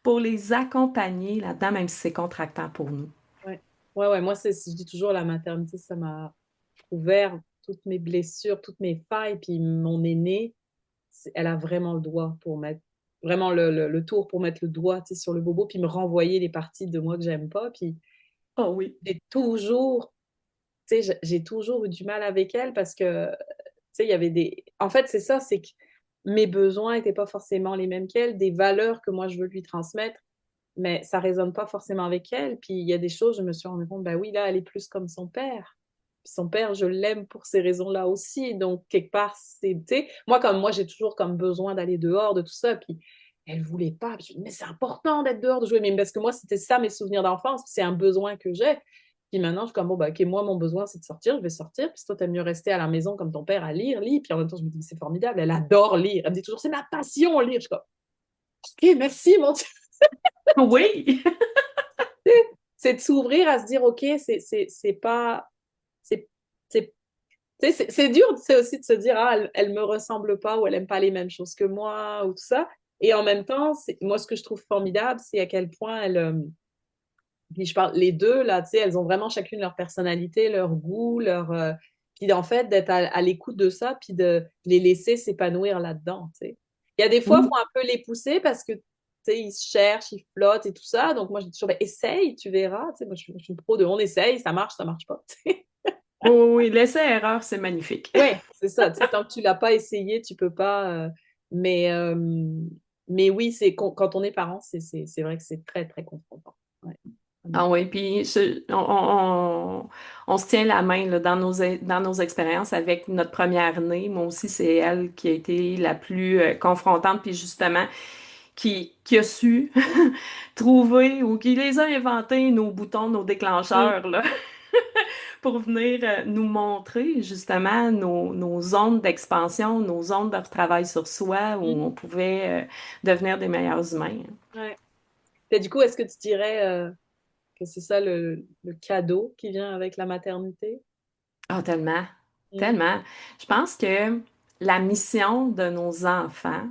pour les accompagner là-dedans, même si c'est contractant pour nous. Ouais. Ouais, ouais, moi, je dis toujours, la maternité, ça m'a ouvert toutes mes blessures, toutes mes failles. Puis mon aînée, elle a vraiment le doigt pour mettre, vraiment le tour pour mettre le doigt, tu sais, sur le bobo, puis me renvoyer les parties de moi que j'aime pas. Puis Oh oui. j'ai toujours, tu sais, j'ai toujours eu du mal avec elle parce que, tu sais, il y avait des. En fait, c'est ça, c'est que mes besoins n'étaient pas forcément les mêmes qu'elle, des valeurs que moi je veux lui transmettre, mais ça résonne pas forcément avec elle. Puis il y a des choses, je me suis rendu compte, bah oui, là, elle est plus comme son père. Puis son père, je l'aime pour ces raisons-là aussi. Donc, quelque part, c'est, tu sais, moi, comme moi, j'ai toujours comme besoin d'aller dehors, de tout ça. Puis elle voulait pas. Puis je dis, mais c'est important d'être dehors, de jouer. Mais parce que moi, c'était ça mes souvenirs d'enfance. C'est un besoin que j'ai. Puis maintenant, je suis comme, bon, bah, ok, moi, mon besoin, c'est de sortir, je vais sortir. Puis toi, t'aimes mieux rester à la maison comme ton père à lire, lis. Puis en même temps, je me dis, c'est formidable, elle adore lire. Elle me dit toujours, c'est ma passion, lire. Je suis comme, ok, merci, mon Dieu. Oui. C'est de s'ouvrir à se dire, ok, c'est pas. C'est c'est dur, c'est aussi de se dire, ah, elle me ressemble pas ou elle aime pas les mêmes choses que moi ou tout ça. Et en même temps, moi, ce que je trouve formidable, c'est à quel point puis je parle, les deux, là, tu sais, elles ont vraiment chacune leur personnalité, leur goût, puis en fait, d'être à l'écoute de ça, puis de les laisser s'épanouir là-dedans, tu sais. Il y a des fois, il faut Oui. un peu les pousser parce que, tu sais, ils se cherchent, ils flottent et tout ça. Donc, moi, je dis toujours, ben, essaye, tu verras. Tu sais, moi, je suis une pro de on essaye, ça marche pas. Oui, oui, oui. L'essai-erreur, c'est magnifique. Ouais, c'est ça. Tu sais, tant que tu l'as pas essayé, tu peux pas. Mais, euh, mais oui, quand on est parent, c'est vrai que c'est très, très confrontant. Ouais. Ah oui, puis on se tient la main là, dans nos expériences avec notre première née. Moi aussi, c'est elle qui a été la plus confrontante, puis justement, qui a su trouver ou qui les a inventés, nos boutons, nos Mm, déclencheurs, là, pour venir nous montrer justement nos zones d'expansion, nos zones de travail sur soi, où mm, on pouvait devenir des meilleurs humains. ouais. Et du coup, est-ce que tu dirais que c'est ça le cadeau qui vient avec la maternité? Ah, tellement, Mm, tellement. Je pense que la mission de nos enfants,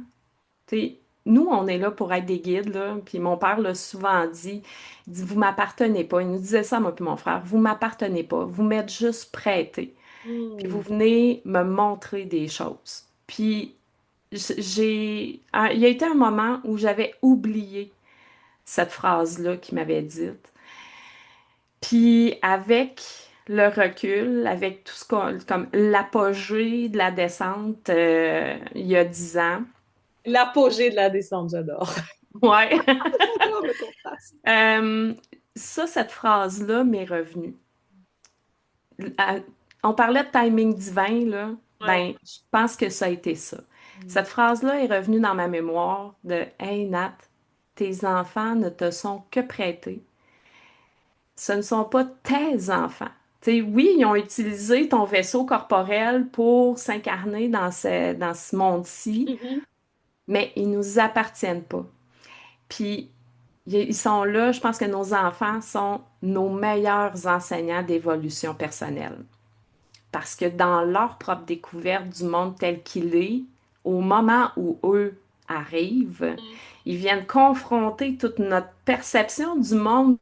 tu sais, nous, on est là pour être des guides, là. Puis mon père l'a souvent dit, il dit, vous m'appartenez pas. Il nous disait ça, moi puis mon frère, vous m'appartenez pas. Vous m'êtes juste prêté. Puis vous Hmm. venez me montrer des choses. Puis il y a été un moment où j'avais oublié cette phrase-là qu'il m'avait dite. Puis avec le recul, avec tout ce qu'on, comme l'apogée de la descente il y a 10 ans, L'apogée de la descente, j'adore. ouais, J'adore le contraste. Euh, ça, cette phrase-là m'est revenue. À- On parlait de timing divin, là. Ouais. Ben, je pense que ça a été ça. Hmm. Cette phrase-là est revenue dans ma mémoire de Hey Nat, tes enfants ne te sont que prêtés. Ce ne sont pas tes enfants. Tu sais, oui, ils ont utilisé ton vaisseau corporel pour s'incarner dans ce monde-ci, Mhm. mais ils nous appartiennent pas. Puis ils sont là, je pense que nos enfants sont nos meilleurs enseignants d'évolution personnelle. Parce que dans leur propre découverte du monde tel qu'il est, au moment où eux arrivent, ils viennent confronter toute notre perception du monde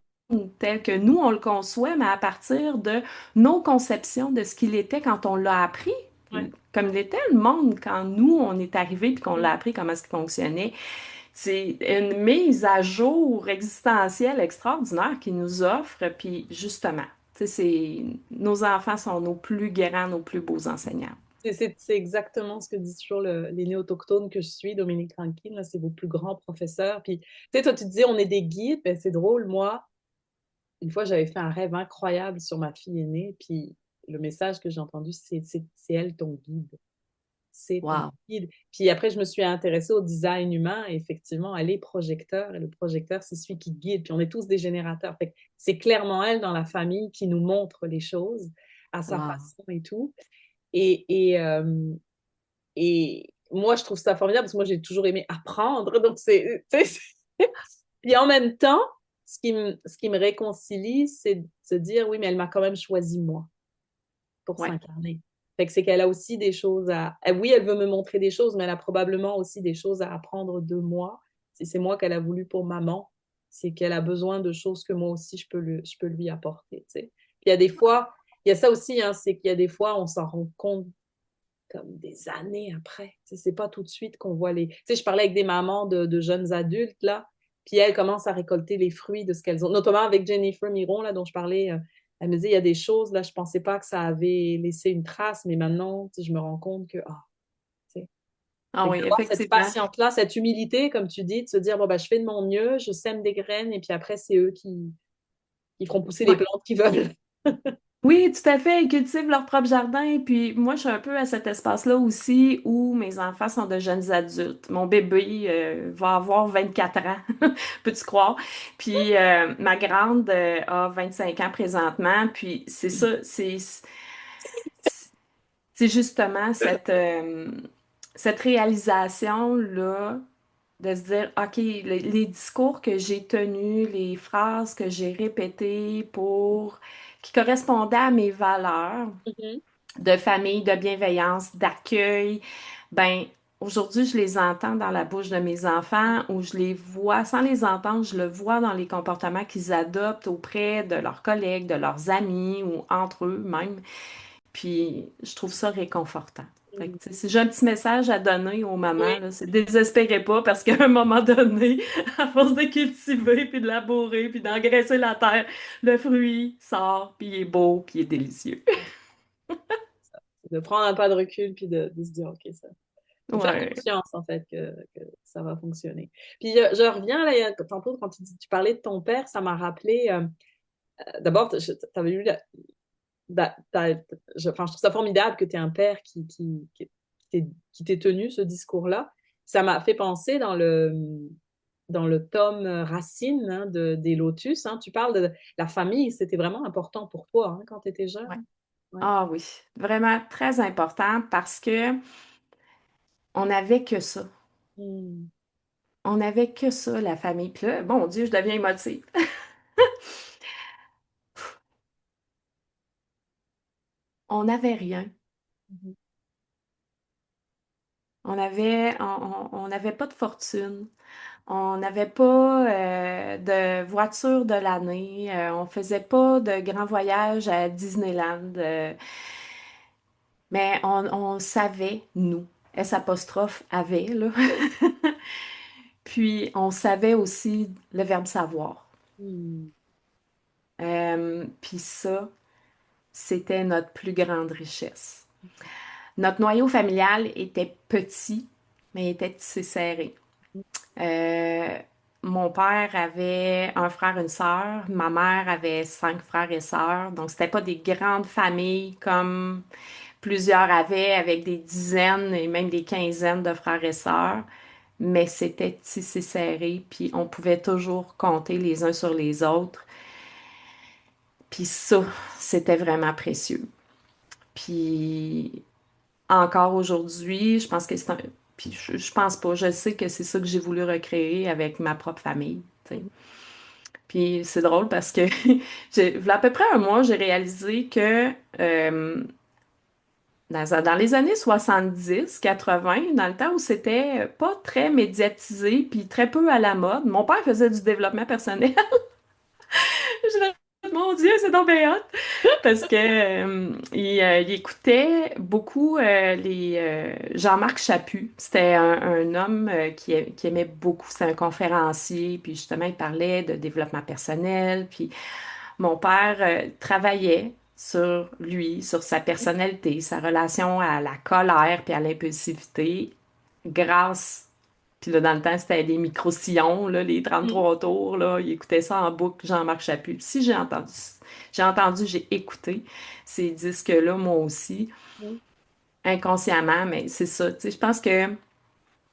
tel que nous, on le conçoit, mais à partir de nos conceptions de ce qu'il était quand on l'a appris. Ouais. Comme il était le monde quand nous, on est arrivé puis qu'on Hmm. l'a appris comment est-ce qu'il fonctionnait. C'est une mise à jour existentielle extraordinaire qu'ils nous offrent, puis justement, tu sais, nos enfants sont nos plus grands, nos plus beaux enseignants. C'est exactement ce que disent toujours les néo-autochtones que je suis, Dominique Rankin, là, c'est vos plus grands professeurs. Puis, tu sais, toi, tu disais, on est des guides, ben, c'est drôle, moi, une fois, j'avais fait un rêve incroyable sur ma fille aînée, puis le message que j'ai entendu, c'est elle ton guide. C'est ton Wow, guide. Puis après, je me suis intéressée au design humain, et effectivement, elle est projecteur, et le projecteur, c'est celui qui guide, puis on est tous des générateurs. Fait que c'est clairement elle dans la famille qui nous montre les choses à sa wow, façon et tout. Et, et, euh, et moi, je trouve ça formidable parce que moi, j'ai toujours aimé apprendre. Donc, tu sais, puis en même temps, ce qui me réconcilie, c'est de se dire, oui, mais elle m'a quand même choisi moi pour ouais, s'incarner. Fait que c'est qu'elle a aussi des choses à... Oui, elle veut me montrer des choses, mais elle a probablement aussi des choses à apprendre de moi. Si c'est moi qu'elle a voulu pour maman, c'est qu'elle a besoin de choses que moi aussi, je peux lui apporter, tu sais. Puis il y a des fois, il y a ça aussi, hein, c'est qu'il y a des fois, on s'en rend compte comme des années après. Tu sais, c'est pas tout de suite qu'on voit les. Tu sais, je parlais avec des mamans de jeunes adultes, là, puis elles commencent à récolter les fruits de ce qu'elles ont. Notamment avec Jennifer Miron, là, dont je parlais. Elle me disait, il y a des choses, là, je pensais pas que ça avait laissé une trace, mais maintenant, tu sais, je me rends compte que, ah, tu sais. ah Fait que oui, d'avoir cette effectivement. patience-là, cette humilité, comme tu dis, de se dire, bon, bah, je fais de mon mieux, je sème des graines, et puis après, c'est eux qui feront pousser les Ouais. plantes qu'ils veulent. Oui, tout à fait. Ils cultivent leur propre jardin. Puis moi, je suis un peu à cet espace-là aussi où mes enfants sont de jeunes adultes. Mon bébé va avoir 24 ans, peux-tu croire? Puis ma grande a 5 ans présentement. Puis c'est ça, c'est justement cette réalisation-là de se dire, OK, les discours que j'ai tenus, les phrases que j'ai répétées qui correspondaient à mes valeurs Mhm. de famille, de bienveillance, d'accueil, ben aujourd'hui, je les entends dans la bouche de mes enfants ou je les vois, sans les entendre, je le vois dans les comportements qu'ils adoptent auprès de leurs collègues, de leurs amis ou entre eux même. Puis je trouve ça réconfortant. Fait que, tu sais, si j'ai un petit message à donner aux mamans, Oui, là, c'est désespérez pas parce qu'à un moment donné, à force de cultiver, puis de labourer, puis d'engraisser la terre, le fruit sort, puis il est beau, puis il est délicieux. de prendre un pas de recul, puis de se dire, OK, ça. De faire Ouais. confiance, en fait, que ça va fonctionner. Puis je reviens, là, tantôt, quand tu parlais de ton père, ça m'a rappelé, d'abord, tu avais eu, enfin, je trouve ça formidable que tu aies un père qui t'ait tenu ce discours-là. Ça m'a fait penser dans le tome Racine hein, des Lotus, hein, tu parles de la famille, c'était vraiment important pour toi hein, quand tu étais Ouais. jeune. Ouais. Ah oui, vraiment très important parce que on n'avait que ça. Hmm. On n'avait que ça, la famille. Puis là, bon Dieu, je deviens émotive. On n'avait rien. Mhm. On n'avait pas de fortune. On n'avait pas de voiture de l'année. On faisait pas de grands voyages à Disneyland. Mais on savait, nous, S apostrophe avait, là. Puis on savait aussi le verbe savoir. Hmm. Puis ça, c'était notre plus grande richesse. Notre noyau familial était petit, mais était tissé serré. Euh, Mon père avait un frère, une sœur. Ma mère avait 5 frères et sœurs. Donc, c'était pas des grandes familles comme plusieurs avaient, avec des dizaines et même des quinzaines de frères et sœurs. Mais c'était tissé serré, puis on pouvait toujours compter les uns sur les autres. Puis ça, c'était vraiment précieux. Puis encore aujourd'hui, je pense que c'est un... Puis je pense pas, je sais que c'est ça que j'ai voulu recréer avec ma propre famille, tu sais. Puis c'est drôle parce que il y a à peu près un mois, j'ai réalisé que dans les années 70, 80, dans le temps où c'était pas très médiatisé puis très peu à la mode, mon père faisait du développement personnel. Je me mon Dieu, c'est donc bien hot! Parce que il écoutait beaucoup les Jean-Marc Chaput. C'était un homme qui aimait beaucoup. C'est un conférencier, puis justement, il parlait de développement personnel. Puis mon père travaillait sur lui, sur sa personnalité, sa relation à la colère puis à l'impulsivité, grâce. Puis là, dans le temps, c'était les micro-sillons, là, les Hmm. 33 tours, là. Il écoutait ça en boucle, Jean-Marc Chaput. Si j'ai écouté ces disques-là, moi aussi, Hmm. inconsciemment, mais c'est ça. Tu sais, je pense que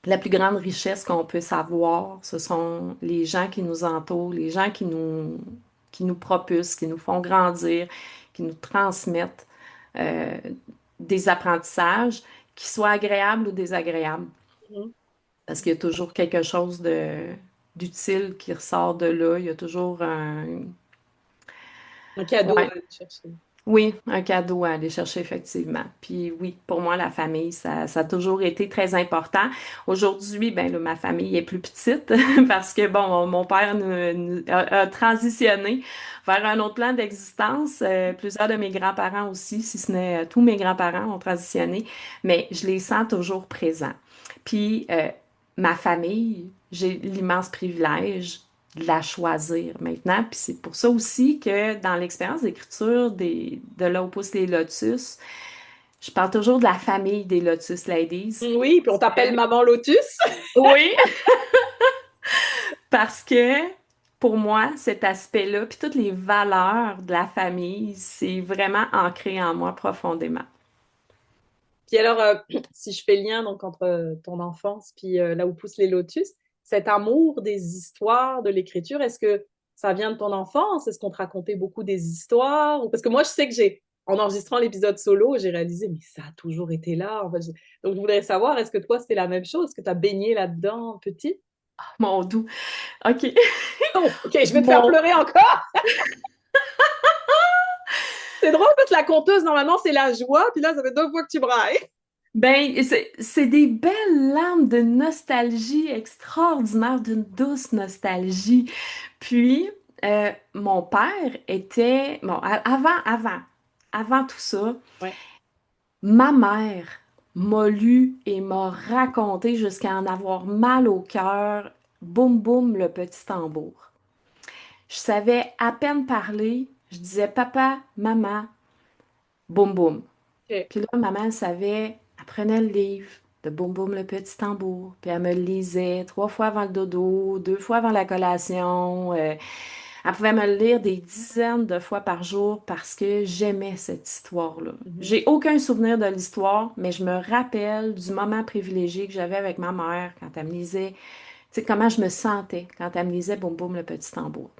la plus grande richesse qu'on peut savoir, ce sont les gens qui nous entourent, les gens qui nous propulsent, qui nous font grandir, qui nous transmettent euh, des apprentissages, qui soient agréables ou désagréables. Hmm. Parce qu'il y a toujours quelque chose d'utile qui ressort de là. Il y a toujours Un cadeau ouais, à aller chercher. oui, un cadeau à aller chercher, effectivement. Puis oui, pour moi, la famille, ça a toujours été très important. Aujourd'hui, ben là, ma famille est plus petite parce que, bon, mon père a transitionné vers un autre plan d'existence. Plusieurs de mes grands-parents aussi, si ce n'est tous mes grands-parents ont transitionné, mais je les sens toujours présents. Puis ma famille, j'ai l'immense privilège de la choisir maintenant. Puis c'est pour ça aussi que dans l'expérience d'écriture de Là où poussent les lotus, je parle toujours de la famille des Lotus Ladies. Oui, puis on t'appelle Maman Lotus. Oui, parce que pour moi, cet aspect-là, puis toutes les valeurs de la famille, c'est vraiment ancré en moi profondément. Puis alors, si je fais le lien donc entre ton enfance puis là où poussent les lotus, cet amour des histoires, de l'écriture, est-ce que ça vient de ton enfance? Est-ce qu'on te racontait beaucoup des histoires? Parce que moi, je sais que en enregistrant l'épisode solo, j'ai réalisé, mais ça a toujours été là. En fait, donc, je voudrais savoir, est-ce que toi, c'était la même chose? Est-ce que tu as baigné là-dedans petit? Mon doux. OK. Non, ok, je vais te faire Mon... pleurer encore. C'est drôle parce que la conteuse, normalement, c'est la joie, puis là, ça fait 2 fois que tu brailles. Ben, c'est des belles larmes de nostalgie extraordinaire, d'une douce nostalgie. Puis, mon père était, bon, avant tout ça, Ouais, ma mère m'a lu et m'a raconté jusqu'à en avoir mal au cœur, boum boum, le petit tambour. Je savais à peine parler, je disais papa, maman, boum boum. ok. Puis là, maman, elle savait, elle prenait le livre de Boum Boum le petit tambour, puis elle me le lisait 3 fois avant le dodo, 2 fois avant la collation. Elle pouvait me le lire des dizaines de fois par jour parce que j'aimais cette histoire-là. Mhm. J'ai aucun souvenir de l'histoire, mais je me rappelle du moment privilégié que j'avais avec ma mère quand elle me lisait, tu sais, comment je me sentais quand elle me lisait Boum Boum le petit tambour.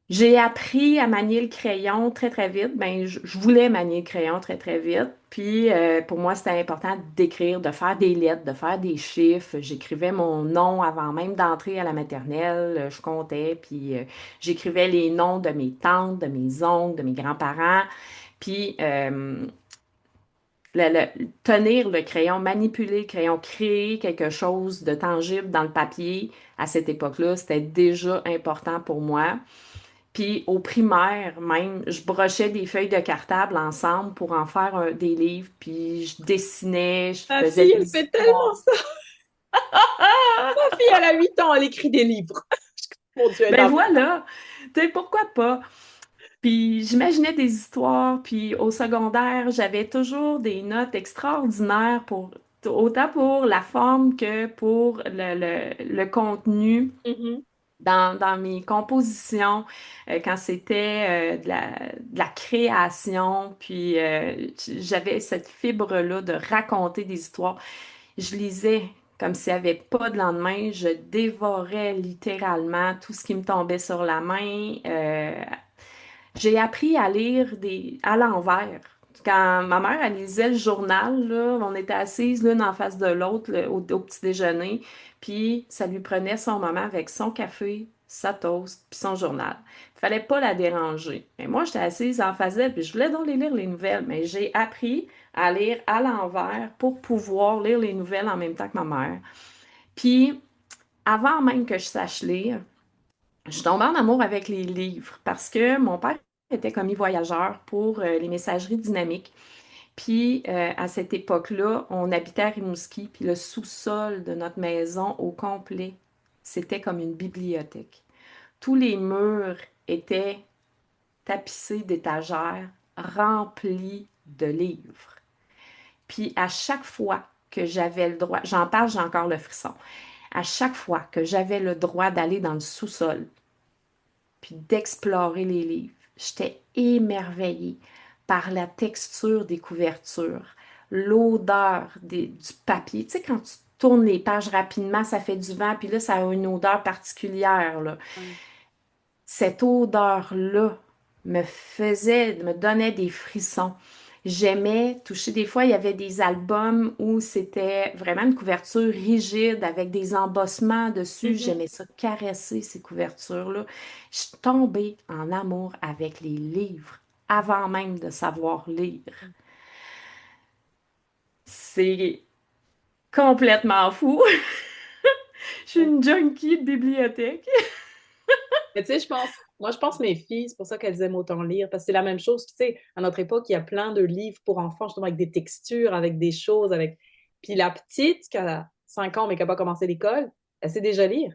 J'ai appris à manier le crayon très très vite. Ben, je voulais manier le crayon très très vite. Puis pour moi, c'était important d'écrire, de faire des lettres, de faire des chiffres. J'écrivais mon nom avant même d'entrer à la maternelle. Je comptais, puis j'écrivais les noms de mes tantes, de mes oncles, de mes grands-parents. Puis tenir le crayon, manipuler le crayon, créer quelque chose de tangible dans le papier, à cette époque-là, c'était déjà important pour moi. Puis au primaire, même, je brochais des feuilles de cartable ensemble pour en faire des livres, puis je dessinais, je Ma faisais fille, des elle fait tellement histoires. ça. Ma fille, elle a 8 ans, elle écrit des livres. Mon Dieu, elle est Ben dans... voilà, tu sais, pourquoi pas? Puis j'imaginais des histoires, puis au secondaire, j'avais toujours des notes extraordinaires pour autant pour la forme que pour le contenu Mhm, dans mes compositions, quand c'était de la création, puis j'avais cette fibre-là de raconter des histoires. Je lisais comme s'il n'y avait pas de lendemain, je dévorais littéralement tout ce qui me tombait sur la main. J'ai appris à lire à l'envers. Quand ma mère, elle lisait le journal, là, on était assises l'une en face de l'autre au petit déjeuner, puis ça lui prenait son moment avec son café, sa toast, puis son journal. Il fallait pas la déranger. Mais moi, j'étais assise en face d'elle, puis je voulais donc les lire les nouvelles, mais j'ai appris à lire à l'envers pour pouvoir lire les nouvelles en même temps que ma mère. Puis, avant même que je sache lire, je suis tombée en amour avec les livres parce que mon père était commis voyageur pour les messageries dynamiques. Puis à cette époque-là, on habitait à Rimouski, puis le sous-sol de notre maison au complet, c'était comme une bibliothèque. Tous les murs étaient tapissés d'étagères remplis de livres. Puis à chaque fois que j'avais le droit, j'en parle, j'ai encore le frisson, à chaque fois que j'avais le droit d'aller dans le sous-sol, puis d'explorer les livres. J'étais émerveillée par la texture des couvertures, l'odeur du papier. Tu sais, quand tu tournes les pages rapidement, ça fait du vent, puis là, ça a une odeur particulière, là. ouais. Cette odeur-là me donnait des frissons. J'aimais toucher. Des fois, il y avait des albums où c'était vraiment une couverture rigide avec des embossements dessus. Mhm. J'aimais ça caresser ces couvertures-là. Je suis tombée en amour avec les livres avant même de savoir lire. C'est complètement fou. Je suis Ouais. une junkie de bibliothèque. Mais tu sais, moi, je pense mes filles, c'est pour ça qu'elles aiment autant lire, parce que c'est la même chose. Tu sais, à notre époque, il y a plein de livres pour enfants, justement, avec des textures, avec des choses, avec. Puis la petite, qui a 5 ans, mais qui n'a pas commencé l'école, elle sait déjà lire.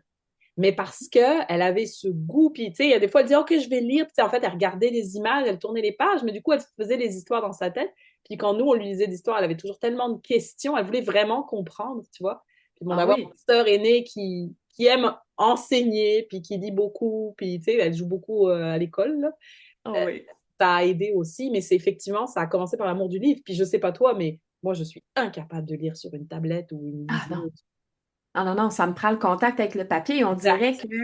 Mais parce qu'elle avait ce goût, puis tu sais, il y a des fois, elle dit, OK, je vais lire. Puis tu sais, en fait, elle regardait les images, elle tournait les pages, mais du coup, elle faisait les histoires dans sa tête. Puis quand nous, on lui lisait l'histoire, elle avait toujours tellement de questions, elle voulait vraiment comprendre, tu vois. Puis bon, Ah d'avoir oui. une sœur aînée qui aime enseigner, puis qui lit beaucoup, puis tu sais, elle joue beaucoup à l'école, là. Ah Euh, oui. Ça a aidé aussi, mais c'est effectivement, ça a commencé par l'amour du livre. Puis je sais pas toi, mais moi, je suis incapable de lire sur une tablette ou une Ah non. visio. Ah non, non, ça me prend le contact avec le papier. On dirait Exact. que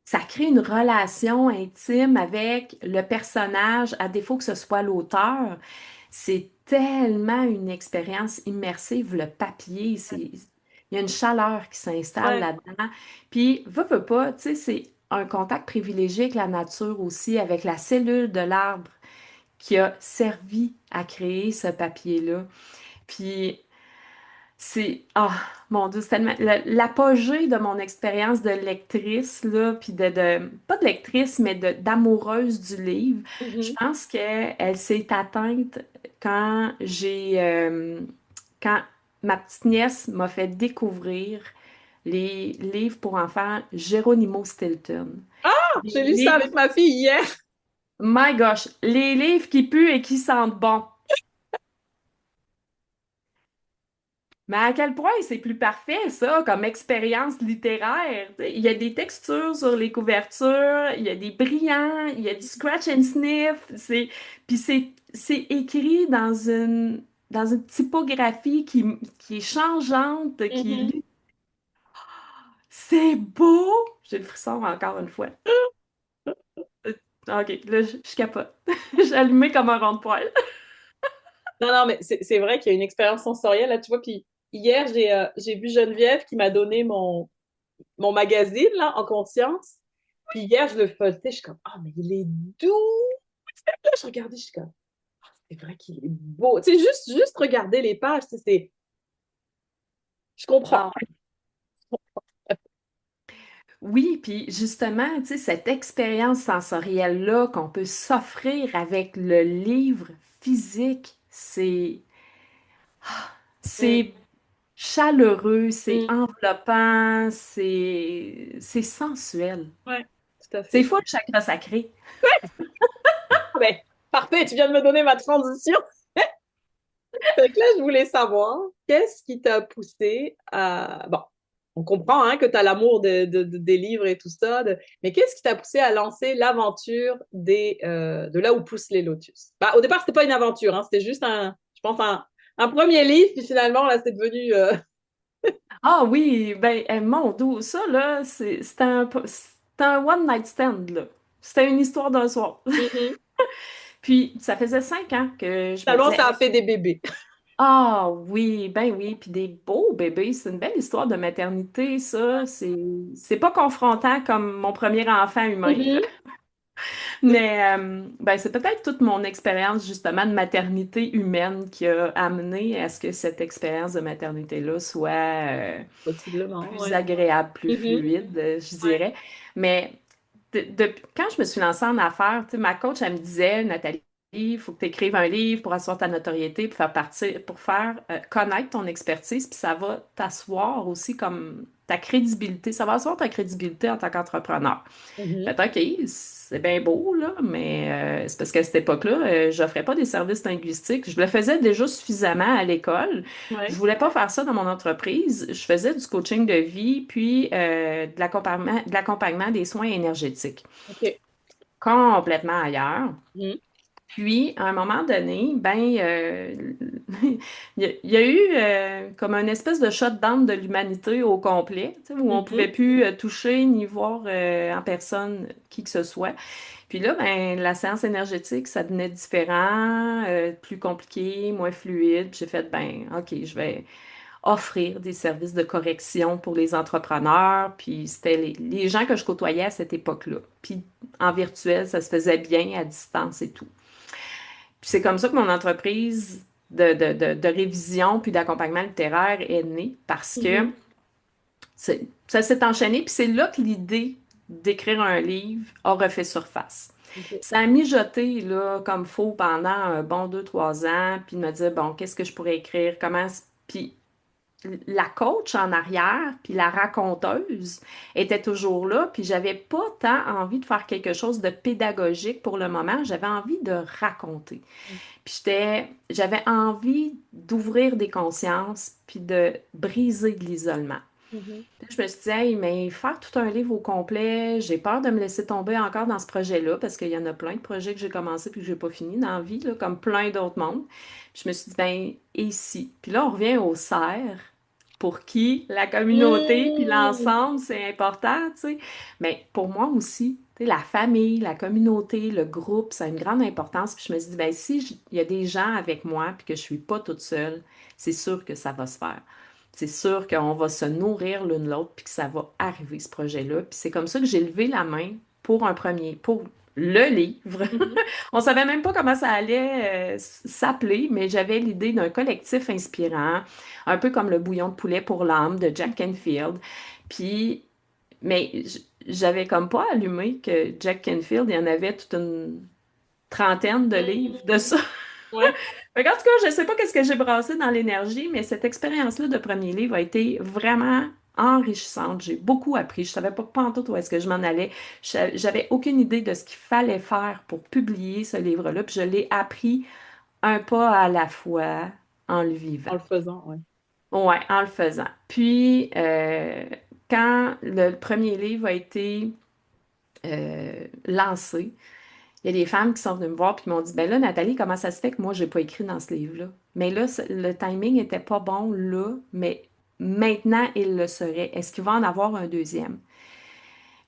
ça crée une relation intime avec le personnage, à défaut que ce soit l'auteur. C'est tellement une expérience immersive, le papier. Il y a une chaleur qui s'installe Ouais. là-dedans. Puis, veux pas, tu sais, c'est un contact privilégié avec la nature aussi, avec la cellule de l'arbre qui a servi à créer ce papier-là. Puis, ah, mon Dieu, c'est tellement l'apogée de mon expérience de lectrice, là, puis pas de lectrice, mais d'amoureuse du livre. Je Mhm. pense qu'elle s'est atteinte quand quand ma petite nièce m'a fait découvrir les livres pour enfants Geronimo Stilton. Ah, Les j'ai lu ça livres, avec ma fille hier. my gosh, les livres qui puent et qui sentent bon. Mais à quel point c'est plus parfait, ça, comme expérience littéraire. Tu sais, il y a des textures sur les couvertures, il y a des brillants, il y a du scratch and sniff. Puis c'est écrit dans une typographie qui est changeante, Mhm. c'est beau! J'ai le frisson encore une fois. Euh, OK, là, je capote. J'ai allumé comme un rond de poil. Non, non, mais c'est vrai qu'il y a une expérience sensorielle là, tu vois. Puis hier, j'ai vu Geneviève qui m'a donné mon magazine là, en conscience. Puis hier, je le feuilletais, je suis comme, ah, mais il est doux. Là, je regardais, je suis comme, c'est vrai qu'il est beau. Tu sais, juste regarder les pages, je comprends. Ah, oui, puis justement, tu sais, cette expérience sensorielle-là qu'on peut s'offrir avec le livre physique, Mm, c'est chaleureux, c'est mm, enveloppant, c'est sensuel. ouais, tout à C'est fait. fou le chakra sacré. Ah ben, parfait, tu viens de me donner ma transition. Fait que là, je voulais savoir, qu'est-ce qui t'a poussé à... Bon, on comprend hein, que tu as l'amour des livres et tout ça, mais qu'est-ce qui t'a poussé à lancer l'aventure de là où poussent les lotus? Bah, au départ, c'était pas une aventure, hein, c'était juste je pense, un premier livre, puis finalement, là, c'est devenu... Ah oui, ben mon dos, ça là, c'était un one night stand là. C'était une histoire d'un soir. Mhm. Puis ça faisait 5 ans que je me Finalement, disais, ça a fait des bébés. ah oui, ben oui, puis des beaux bébés, c'est une belle histoire de maternité, ça. C'est pas confrontant comme mon premier enfant humain, là. Mhm. Mais ben, c'est peut-être toute mon expérience justement de maternité humaine qui a amené à ce que cette expérience de maternité-là soit Possiblement, plus ouais. agréable, plus Mhm. fluide, je Ouais. dirais. Mais quand je me suis lancée en affaires, tu sais, ma coach, elle me disait, Nathalie, il faut que tu écrives un livre pour asseoir ta notoriété, pour faire connaître ton expertise, puis ça va t'asseoir aussi comme ta crédibilité. Ça va asseoir ta crédibilité en tant qu'entrepreneur. Mhm. Fait OK, c'est bien beau, là, mais c'est parce qu'à cette époque-là, j'offrais pas des services linguistiques. Je le faisais déjà suffisamment à l'école. Je Ouais. voulais pas faire ça dans mon entreprise. Je faisais du coaching de vie, puis de l'accompagnement des soins énergétiques. OK. Complètement ailleurs. Mhm. Puis, à un moment donné, ben, il y a eu comme une espèce de shutdown de l'humanité au complet, tu sais, où on pouvait Mhm. plus toucher ni voir en personne qui que ce soit. Puis là, ben, la séance énergétique, ça devenait différent, plus compliqué, moins fluide. Puis j'ai fait, ben, OK, je vais offrir des services de correction pour les entrepreneurs. Puis c'était les gens que je côtoyais à cette époque-là. Puis en virtuel, ça se faisait bien à distance et tout. Puis c'est comme ça que mon entreprise de révision puis d'accompagnement littéraire est née parce que Mhm. ça s'est enchaîné. Puis c'est là que l'idée d'écrire un livre a refait surface. OK. Ça a mijoté là, comme faux pendant un bon 2, 3 ans, puis de me dire, bon, qu'est-ce que je pourrais écrire, comment... Puis la coach en arrière, puis la raconteuse était toujours là, puis j'avais pas tant envie de faire quelque chose de pédagogique pour le moment, j'avais envie de raconter. Puis j'avais envie d'ouvrir des consciences, puis de briser de l'isolement. Mhm. Puis je me suis dit, hey, mais faire tout un livre au complet, j'ai peur de me laisser tomber encore dans ce projet-là, parce qu'il y en a plein de projets que j'ai commencé puis que j'ai pas fini dans la vie, là, comme plein d'autres mondes. Puis je me suis dit, ben, et si? Puis là, on revient au cerf, pour qui la communauté puis Mhm. l'ensemble, c'est important, tu sais. Mais pour moi aussi, tu sais, la famille, la communauté, le groupe, ça a une grande importance. Puis je me suis dit, ben, si il y a des gens avec moi puis que je suis pas toute seule, c'est sûr que ça va se faire. C'est sûr qu'on va se nourrir l'une l'autre puis que ça va arriver, ce projet-là. Puis c'est comme ça que j'ai levé la main pour le livre. Mhm. On savait même pas comment ça allait s'appeler, mais j'avais l'idée d'un collectif inspirant, un peu comme le bouillon de poulet pour l'âme de Jack Canfield. Puis, mais j'avais comme pas allumé que Jack Canfield, il y en avait toute une trentaine de livres de Mhm. ça. Ouais. En tout cas, je sais pas qu'est-ce que j'ai brassé dans l'énergie, mais cette expérience-là de premier livre a été vraiment enrichissante. J'ai beaucoup appris. Je savais pas pantoute où est-ce que je m'en allais. J'avais aucune idée de ce qu'il fallait faire pour publier ce livre-là, puis je l'ai appris un pas à la fois en le vivant. En le faisant, ouais. Ouais, en le faisant. Puis, quand le premier livre a été lancé, il y a des femmes qui sont venues me voir et qui m'ont dit, ben là, Nathalie, comment ça se fait que moi, j'ai pas écrit dans ce livre-là? Mais là, le timing était pas bon là, mais maintenant, il le serait. Est-ce qu'il va en avoir un deuxième?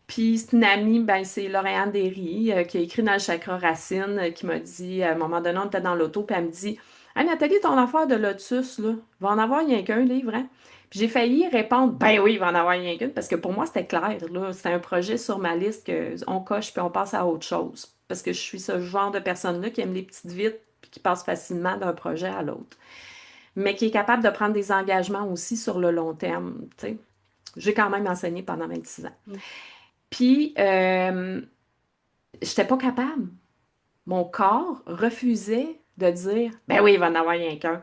Puis c'est une amie, ben c'est Lauriane Derry, qui a écrit dans le Chakra Racine, qui m'a dit, à un moment donné, on était dans l'auto, puis elle me dit, hey, Nathalie, ton affaire de Lotus, là, va en avoir rien qu'un livre, hein? Puis j'ai failli répondre, ben oui, il va en avoir rien qu'une, parce que pour moi, c'était clair, là. C'était un projet sur ma liste que on coche, puis on passe à autre chose. Parce que je suis ce genre de personne-là qui aime les petites vites, puis qui passe facilement d'un projet à l'autre, mais qui est capable de prendre des engagements aussi sur le long terme, tu sais. J'ai quand même enseigné pendant 26 ans. Mm. Puis, j'étais pas capable. Mon corps refusait de dire, ben oui, il va en avoir rien qu'un.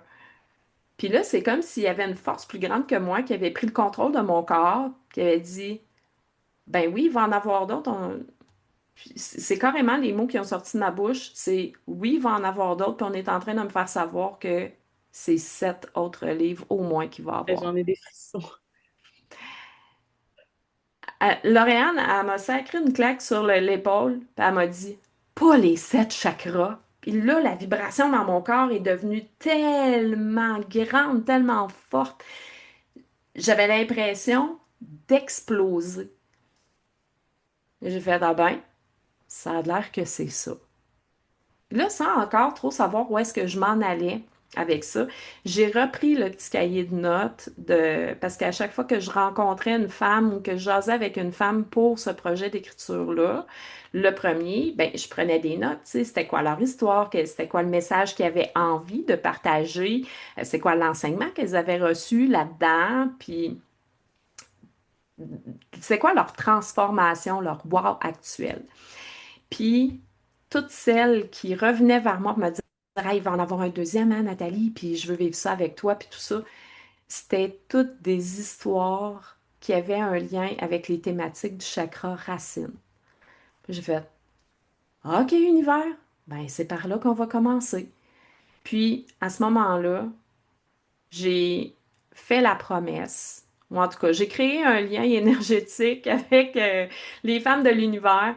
Puis là, c'est comme s'il y avait une force plus grande que moi qui avait pris le contrôle de mon corps, qui avait dit, ben oui, il va en avoir d'autres. Puis c'est carrément les mots qui ont sorti de ma bouche. C'est oui, il va en avoir d'autres. Puis on est en train de me faire savoir que c'est 7 autres livres au moins qu'il va Et avoir. j'en ai des frissons. Lauriane, elle m'a sacré une claque sur l'épaule, puis elle m'a dit, pas les 7 chakras. Puis là, la vibration dans mon corps est devenue tellement grande, tellement forte. J'avais l'impression d'exploser. J'ai fait, ah ben, ça a l'air que c'est ça. Là, sans encore trop savoir où est-ce que je m'en allais avec ça, j'ai repris le petit cahier de notes parce qu'à chaque fois que je rencontrais une femme ou que je jasais avec une femme pour ce projet d'écriture-là, le premier, ben, je prenais des notes, tu sais, c'était quoi leur histoire, c'était quoi le message qu'ils avaient envie de partager, c'est quoi l'enseignement qu'elles avaient reçu là-dedans, puis c'est quoi leur transformation, leur wow actuel. Puis, toutes celles qui revenaient vers moi pour me dire, ah, il va en avoir un deuxième, hein, Nathalie, puis je veux vivre ça avec toi, puis tout ça, c'était toutes des histoires qui avaient un lien avec les thématiques du chakra racine. Puis j'ai fait, OK, univers, ben c'est par là qu'on va commencer. Puis, à ce moment-là, j'ai fait la promesse, ou en tout cas, j'ai créé un lien énergétique avec les femmes de l'univers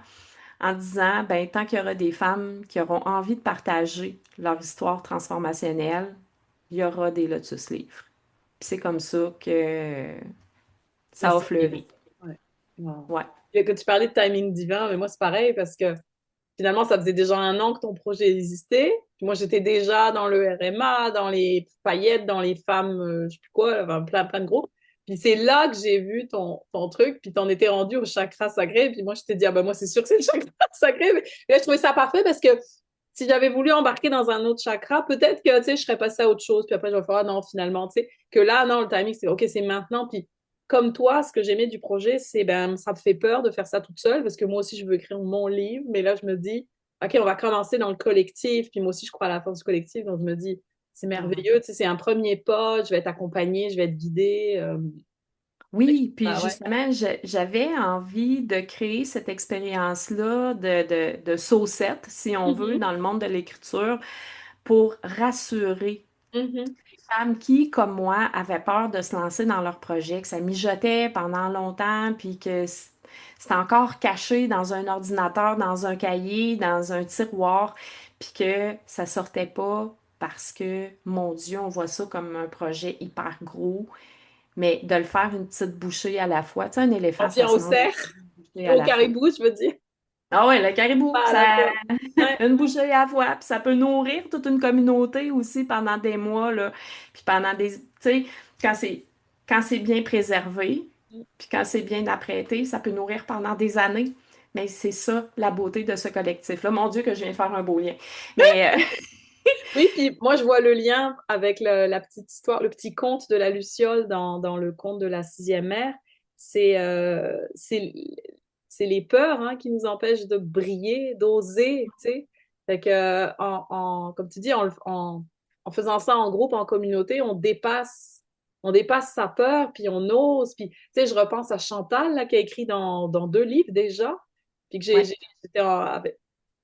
en disant, ben, tant qu'il y aura des femmes qui auront envie de partager leur histoire transformationnelle, il y aura des Lotus Livres. Puis c'est comme ça que Mais ça a c'est bien. fleuri. Ouais. Wow. Ouais. Et que tu parlais de timing divin, mais moi, c'est pareil parce que finalement, ça faisait déjà un an que ton projet existait. Puis moi, j'étais déjà dans le RMA, dans les paillettes, dans les femmes, je sais plus quoi, enfin, plein de groupes. Puis c'est là que j'ai vu ton truc, puis t'en étais rendu au chakra sacré. Puis moi, je t'ai dit, ah ben moi, c'est sûr que c'est le chakra sacré. Mais là, je trouvais ça parfait parce que si j'avais voulu embarquer dans un autre chakra, peut-être que, tu sais, je serais passée à autre chose. Puis après, je vais faire, ah non, finalement, tu sais, que là, non, le timing, c'est OK, c'est maintenant. Puis comme toi, ce que j'aimais du projet, c'est, ben, ça me fait peur de faire ça toute seule parce que moi aussi, je veux écrire mon livre. Mais là, je me dis, OK, on va commencer dans le collectif. Puis moi aussi, je crois à la force du collectif. Donc, je me dis, c'est Mhm. merveilleux. Tu sais, c'est un premier pas. Je vais être accompagnée, je vais être guidée. Oui, puis Ah ouais. justement, j'avais envie de créer cette expérience-là de saucette, si on veut, Mhm, dans le monde de l'écriture, pour rassurer mhm, les femmes qui, comme moi, avaient peur de se lancer dans leur projet, que ça mijotait pendant longtemps, puis que c'était encore caché dans un ordinateur, dans un cahier, dans un tiroir, puis que ça sortait pas parce que, mon Dieu, on voit ça comme un projet hyper gros, mais de le faire une petite bouchée à la fois. Tu sais, un on éléphant, ça vient au se mange cerf, une bouchée à au la fois. caribou, je veux dire, Ah ouais, le caribou, pas à la ça, fois. Ouais. une bouchée à la fois, puis ça peut nourrir toute une communauté aussi pendant des mois, là. Puis pendant des, tu sais, quand c'est, quand c'est bien préservé, puis quand c'est bien apprêté, ça peut nourrir pendant des années. Mais c'est ça, la beauté de ce collectif-là. Mon Dieu, que je viens de faire un beau lien. Mais, Oui, puis moi, je vois le lien avec la petite histoire, le petit conte de la Luciole dans le conte de la sixième mère. C'est c'est les peurs hein, qui nous empêchent de briller, d'oser, tu sais. Fait que, comme tu dis, en faisant ça en groupe, en communauté, on dépasse sa peur, puis on ose. Puis, tu sais, je repense à Chantal, là, qui a écrit dans 2 livres déjà, puis que ouais. j'étais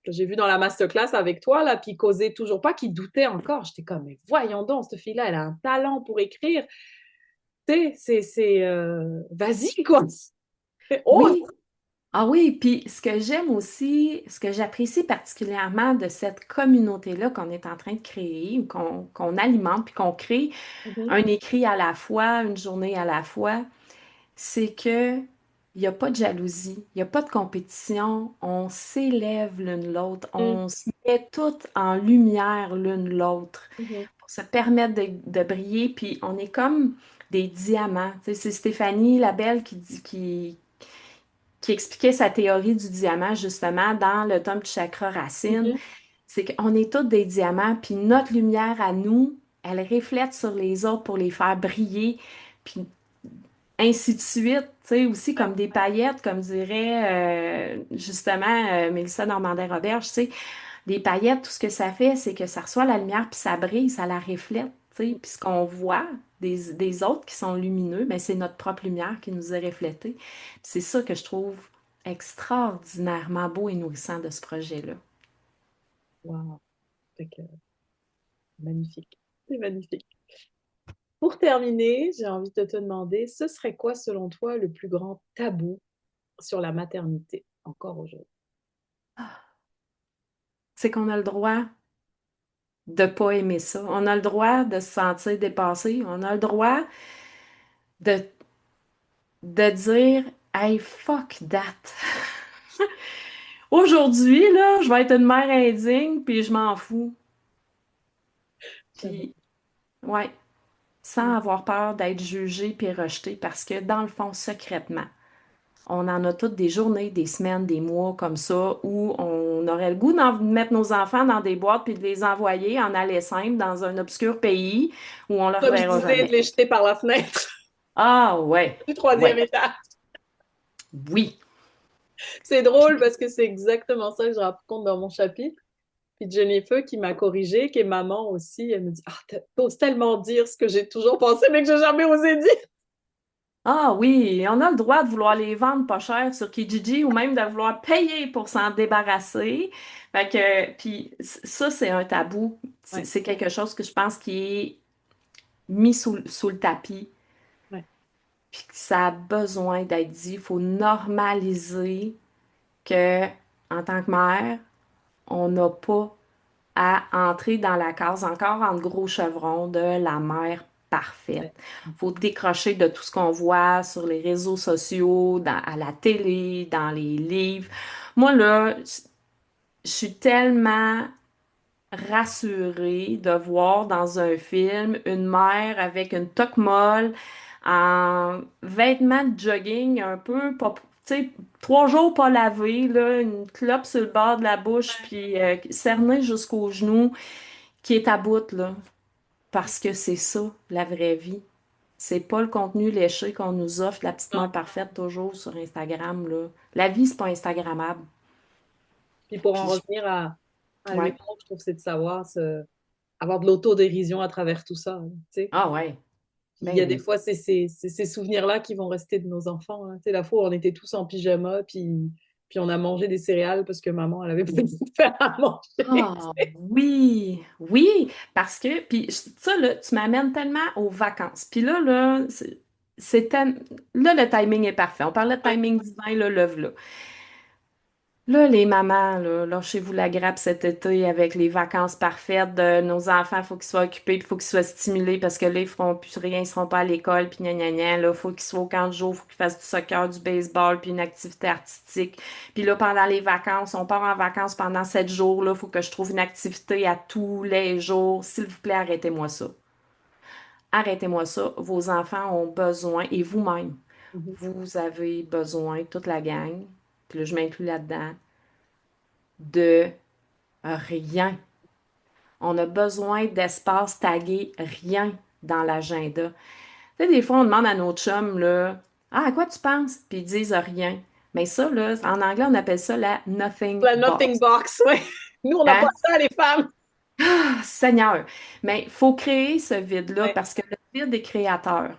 que j'ai vu dans la masterclass avec toi, là, puis causait toujours pas, qui doutait encore. J'étais comme, mais voyons donc, cette fille-là, elle a un talent pour écrire. Tu sais, vas-y, quoi. Ose. Oui, ah oui, puis ce que j'aime aussi, ce que j'apprécie particulièrement de cette communauté-là qu'on est en train de créer, ou qu'on alimente, puis qu'on crée Mhm, un écrit à la fois, une journée à la fois, c'est que il n'y a pas de jalousie, il n'y a pas de compétition, on s'élève l'une l'autre, mhm, on se met toutes en lumière l'une l'autre mhm, pour se permettre de briller, puis on est comme des diamants. Tu sais, c'est Stéphanie Labelle qui expliquait sa théorie du diamant justement dans le tome du chakra racine. mhm, C'est qu'on est tous des diamants, puis notre lumière à nous, elle reflète sur les autres pour les faire briller, puis ainsi de suite, tu sais, aussi Ouais. comme des paillettes, comme dirait justement Mélissa Normandin-Roberge, tu sais, des paillettes, tout ce que ça fait, c'est que ça reçoit la lumière, puis ça brille, ça la reflète, tu sais, puis ce qu'on voit des autres qui sont lumineux, ben, c'est notre propre lumière qui nous est reflétée. C'est ça que je trouve extraordinairement beau et nourrissant de ce projet-là. Wow. Fait que, magnifique. C'est magnifique. Pour terminer, j'ai envie de te demander, ce serait quoi, selon toi, le plus grand tabou sur la maternité, encore aujourd'hui? C'est qu'on a le droit de pas aimer ça. On a le droit de se sentir dépassé. On a le droit de, de dire, hey, fuck that. Aujourd'hui, là, je vais être une mère indigne, puis je m'en fous. J'adore. Puis, ouais, sans avoir peur d'être jugée puis rejetée, parce que dans le fond, secrètement, on en a toutes des journées, des semaines, des mois comme ça, où on aurait le goût de mettre nos enfants dans des boîtes puis de les envoyer en aller simple dans un obscur pays où on leur Comme je verra disais, de jamais. les jeter par la fenêtre Ah ouais, du troisième ouais, étage. oui. C'est drôle parce que c'est exactement ça que je raconte dans mon chapitre. Puis Jennifer qui m'a corrigée, qui est maman aussi, elle me dit, ah, t'oses tellement dire ce que j'ai toujours pensé, mais que j'ai jamais osé dire. Ah oui, on a le droit de vouloir les vendre pas cher sur Kijiji ou même de vouloir payer pour s'en débarrasser. Fait que, puis ça, c'est un tabou. C'est Ouais, c'est quelque chose que je pense qui est mis sous le tapis, ouais, puis que ça a besoin d'être dit. Il faut normaliser que, en tant que mère, on n'a pas à entrer dans la case encore en gros chevron de la mère parfaite. ouais. Faut décrocher de tout ce qu'on voit sur les réseaux sociaux, à la télé, dans les livres. Moi, là, je suis tellement rassurée de voir dans un film une mère avec une toque molle, en vêtements de jogging un peu, pas, tu sais, 3 jours pas lavés, là, une clope sur le bord de la bouche, puis cernée jusqu'aux genoux, qui est à bout, là. Parce que c'est ça, la vraie vie. C'est pas le contenu léché qu'on nous offre, la petite Non. mère parfaite toujours sur Instagram, là. La vie, c'est pas Instagrammable. Puis pour en Puis, revenir à ouais. l'humour, je trouve que c'est de savoir avoir de l'autodérision à travers tout ça. Tu sais. Ah ouais, Puis il y ben a des oui. fois, c'est ces souvenirs-là qui vont rester de nos enfants. Hein. Tu sais, la fois où on était tous en pyjama, puis on a mangé des céréales parce que maman, elle avait pas dit de faire à manger. Ah oui, oui, parce que, puis ça, là, tu m'amènes tellement aux vacances. Puis là, là, le timing est parfait. On parlait de Ouais. timing divin, là, le v'là. Là, les mamans, là, lâchez-vous la grappe cet été avec les vacances parfaites de nos enfants. Il faut qu'ils soient occupés, il faut qu'ils soient stimulés parce que là, ils feront plus rien, ils seront pas à l'école, puis gna gna gna. Là, faut qu'ils soient au camp de jour, faut qu'ils fassent du soccer, du baseball, puis une activité artistique. Puis là, pendant les vacances, on part en vacances pendant 7 jours. Là, faut que je trouve une activité à tous les jours. S'il vous plaît, arrêtez-moi ça. Arrêtez-moi ça. Vos enfants ont besoin, et vous-même, Mhm. vous avez besoin, toute la gang, puis là, je m'inclus là-dedans, de rien. On a besoin d'espace tagué, rien dans l'agenda. Tu sais, des fois, on demande à nos chums, là, ah, à quoi tu penses? Puis ils disent rien. Mais ça, là, en anglais, on appelle ça la nothing La nothing box. box, ouais. Nous, on n'a pas Hein? ça, les femmes. Ah, Seigneur! Mais il faut créer ce vide-là Ouais. parce que le vide est créateur.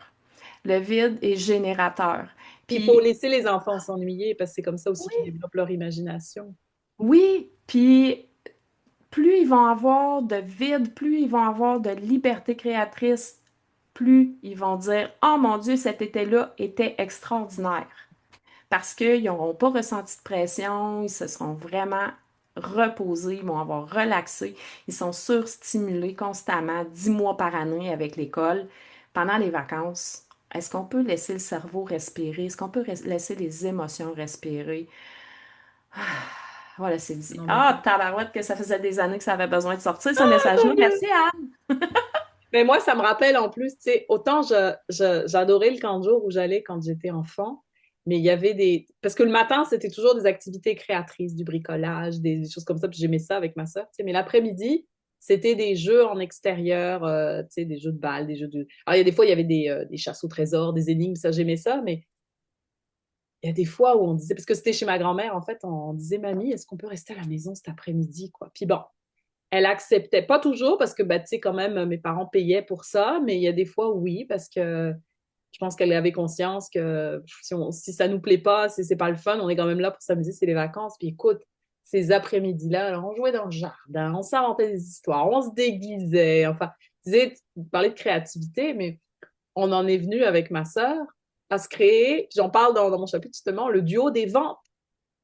Le vide est générateur. Puis il faut Puis, laisser les enfants s'ennuyer parce que c'est comme ça aussi qu'ils oui, développent leur imagination. oui, puis plus ils vont avoir de vide, plus ils vont avoir de liberté créatrice, plus ils vont dire, oh mon Dieu, cet été-là était extraordinaire. Parce qu'ils n'auront pas ressenti de pression, ils se seront vraiment reposés, ils vont avoir relaxé, ils sont surstimulés constamment, 10 mois par année avec l'école. Pendant les vacances, est-ce qu'on peut laisser le cerveau respirer? Est-ce qu'on peut laisser les émotions respirer? Voilà, c'est dit. Non, mais, Ah, tabarouette, que ça faisait des années que ça avait besoin de sortir ce ah, message-là. tant mieux. Merci, Anne. Mais moi, ça me rappelle en plus, tu sais, autant j'adorais le camp de jour où j'allais quand j'étais enfant. Mais il y avait des... Parce que le matin, c'était toujours des activités créatrices, du bricolage, des choses comme ça. Puis j'aimais ça avec ma sœur. Tu sais. Mais l'après-midi, c'était des jeux en extérieur, tu sais, des jeux de balles, des jeux de... Alors, il y a des fois, il y avait des chasses au trésor, des énigmes, ça, j'aimais ça. Mais il y a des fois où on disait... Parce que c'était chez ma grand-mère, en fait, on disait, Mamie, est-ce qu'on peut rester à la maison cet après-midi, quoi? Puis bon, elle acceptait. Pas toujours, parce que, bah, tu sais, quand même, mes parents payaient pour ça. Mais il y a des fois, oui, parce que je pense qu'elle avait conscience que si ça nous plaît pas, si c'est pas le fun, on est quand même là pour s'amuser, c'est les vacances. Puis écoute, ces après-midi-là, alors, on jouait dans le jardin, on s'inventait des histoires, on se déguisait. Enfin, tu parlais de créativité, mais on en est venu avec ma sœur à se créer, j'en parle dans mon chapitre justement, le duo des vents.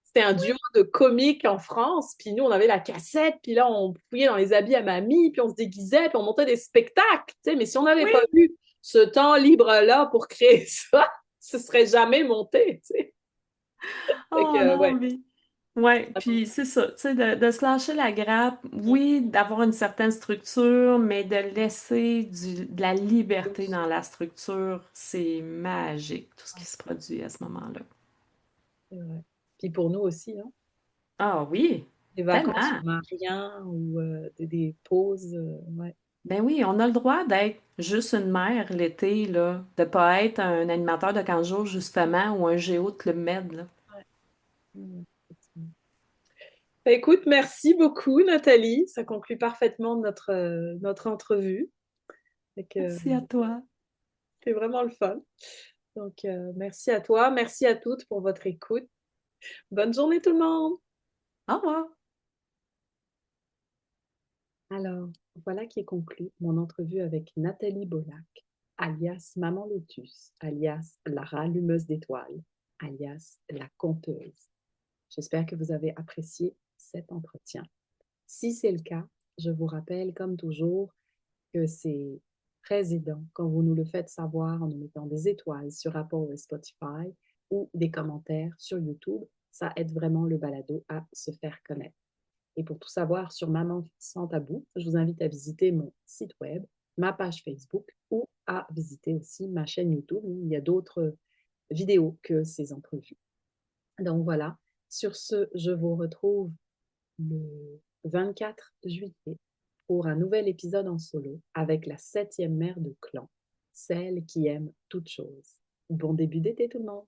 C'était un duo de comiques en France, puis nous, on avait la cassette, puis là, on fouillait dans les habits à mamie, puis on se déguisait, puis on montait des spectacles, tu sais, mais si on n'avait Oui. pas eu ce temps libre-là pour créer ça, ce serait jamais monté, tu sais. Fait Oh que, non, ouais. mais... Ouais, puis c'est ça, tu sais, de se lâcher la grappe, oui, d'avoir une certaine structure, mais de laisser de la liberté dans la structure, c'est magique, tout ce qui se produit à ce moment-là. C'est vrai. Puis pour nous aussi, hein, Ah oui, des vacances où tellement. on n'a rien, ou des pauses, ouais. Ben oui, on a le droit d'être juste une mère l'été, là, de pas être un animateur de 15 jours, justement, ou un géo de Club Med, là. Ouais. Mm. Écoute, merci beaucoup, Nathalie. Ça conclut parfaitement notre entrevue. Fait que, Merci à toi. c'est vraiment le fun. Donc, merci à toi. Merci à toutes pour votre écoute. Bonne journée tout le monde. Au revoir. Alors, voilà qui est conclu mon entrevue avec Nathalie Bolac, alias Maman Lotus, alias la rallumeuse d'étoiles, alias la conteuse. J'espère que vous avez apprécié cet entretien. Si c'est le cas, je vous rappelle, comme toujours, que c'est très aidant quand vous nous le faites savoir en nous mettant des étoiles sur Apple et Spotify ou des commentaires sur YouTube. Ça aide vraiment le balado à se faire connaître. Et pour tout savoir sur Maman sans tabou, je vous invite à visiter mon site web, ma page Facebook ou à visiter aussi ma chaîne YouTube où il y a d'autres vidéos que ces entrevues. Donc voilà, sur ce, je vous retrouve le 24 juillet pour un nouvel épisode en solo avec la septième mère de clan, celle qui aime toutes choses. Bon début d'été tout le monde!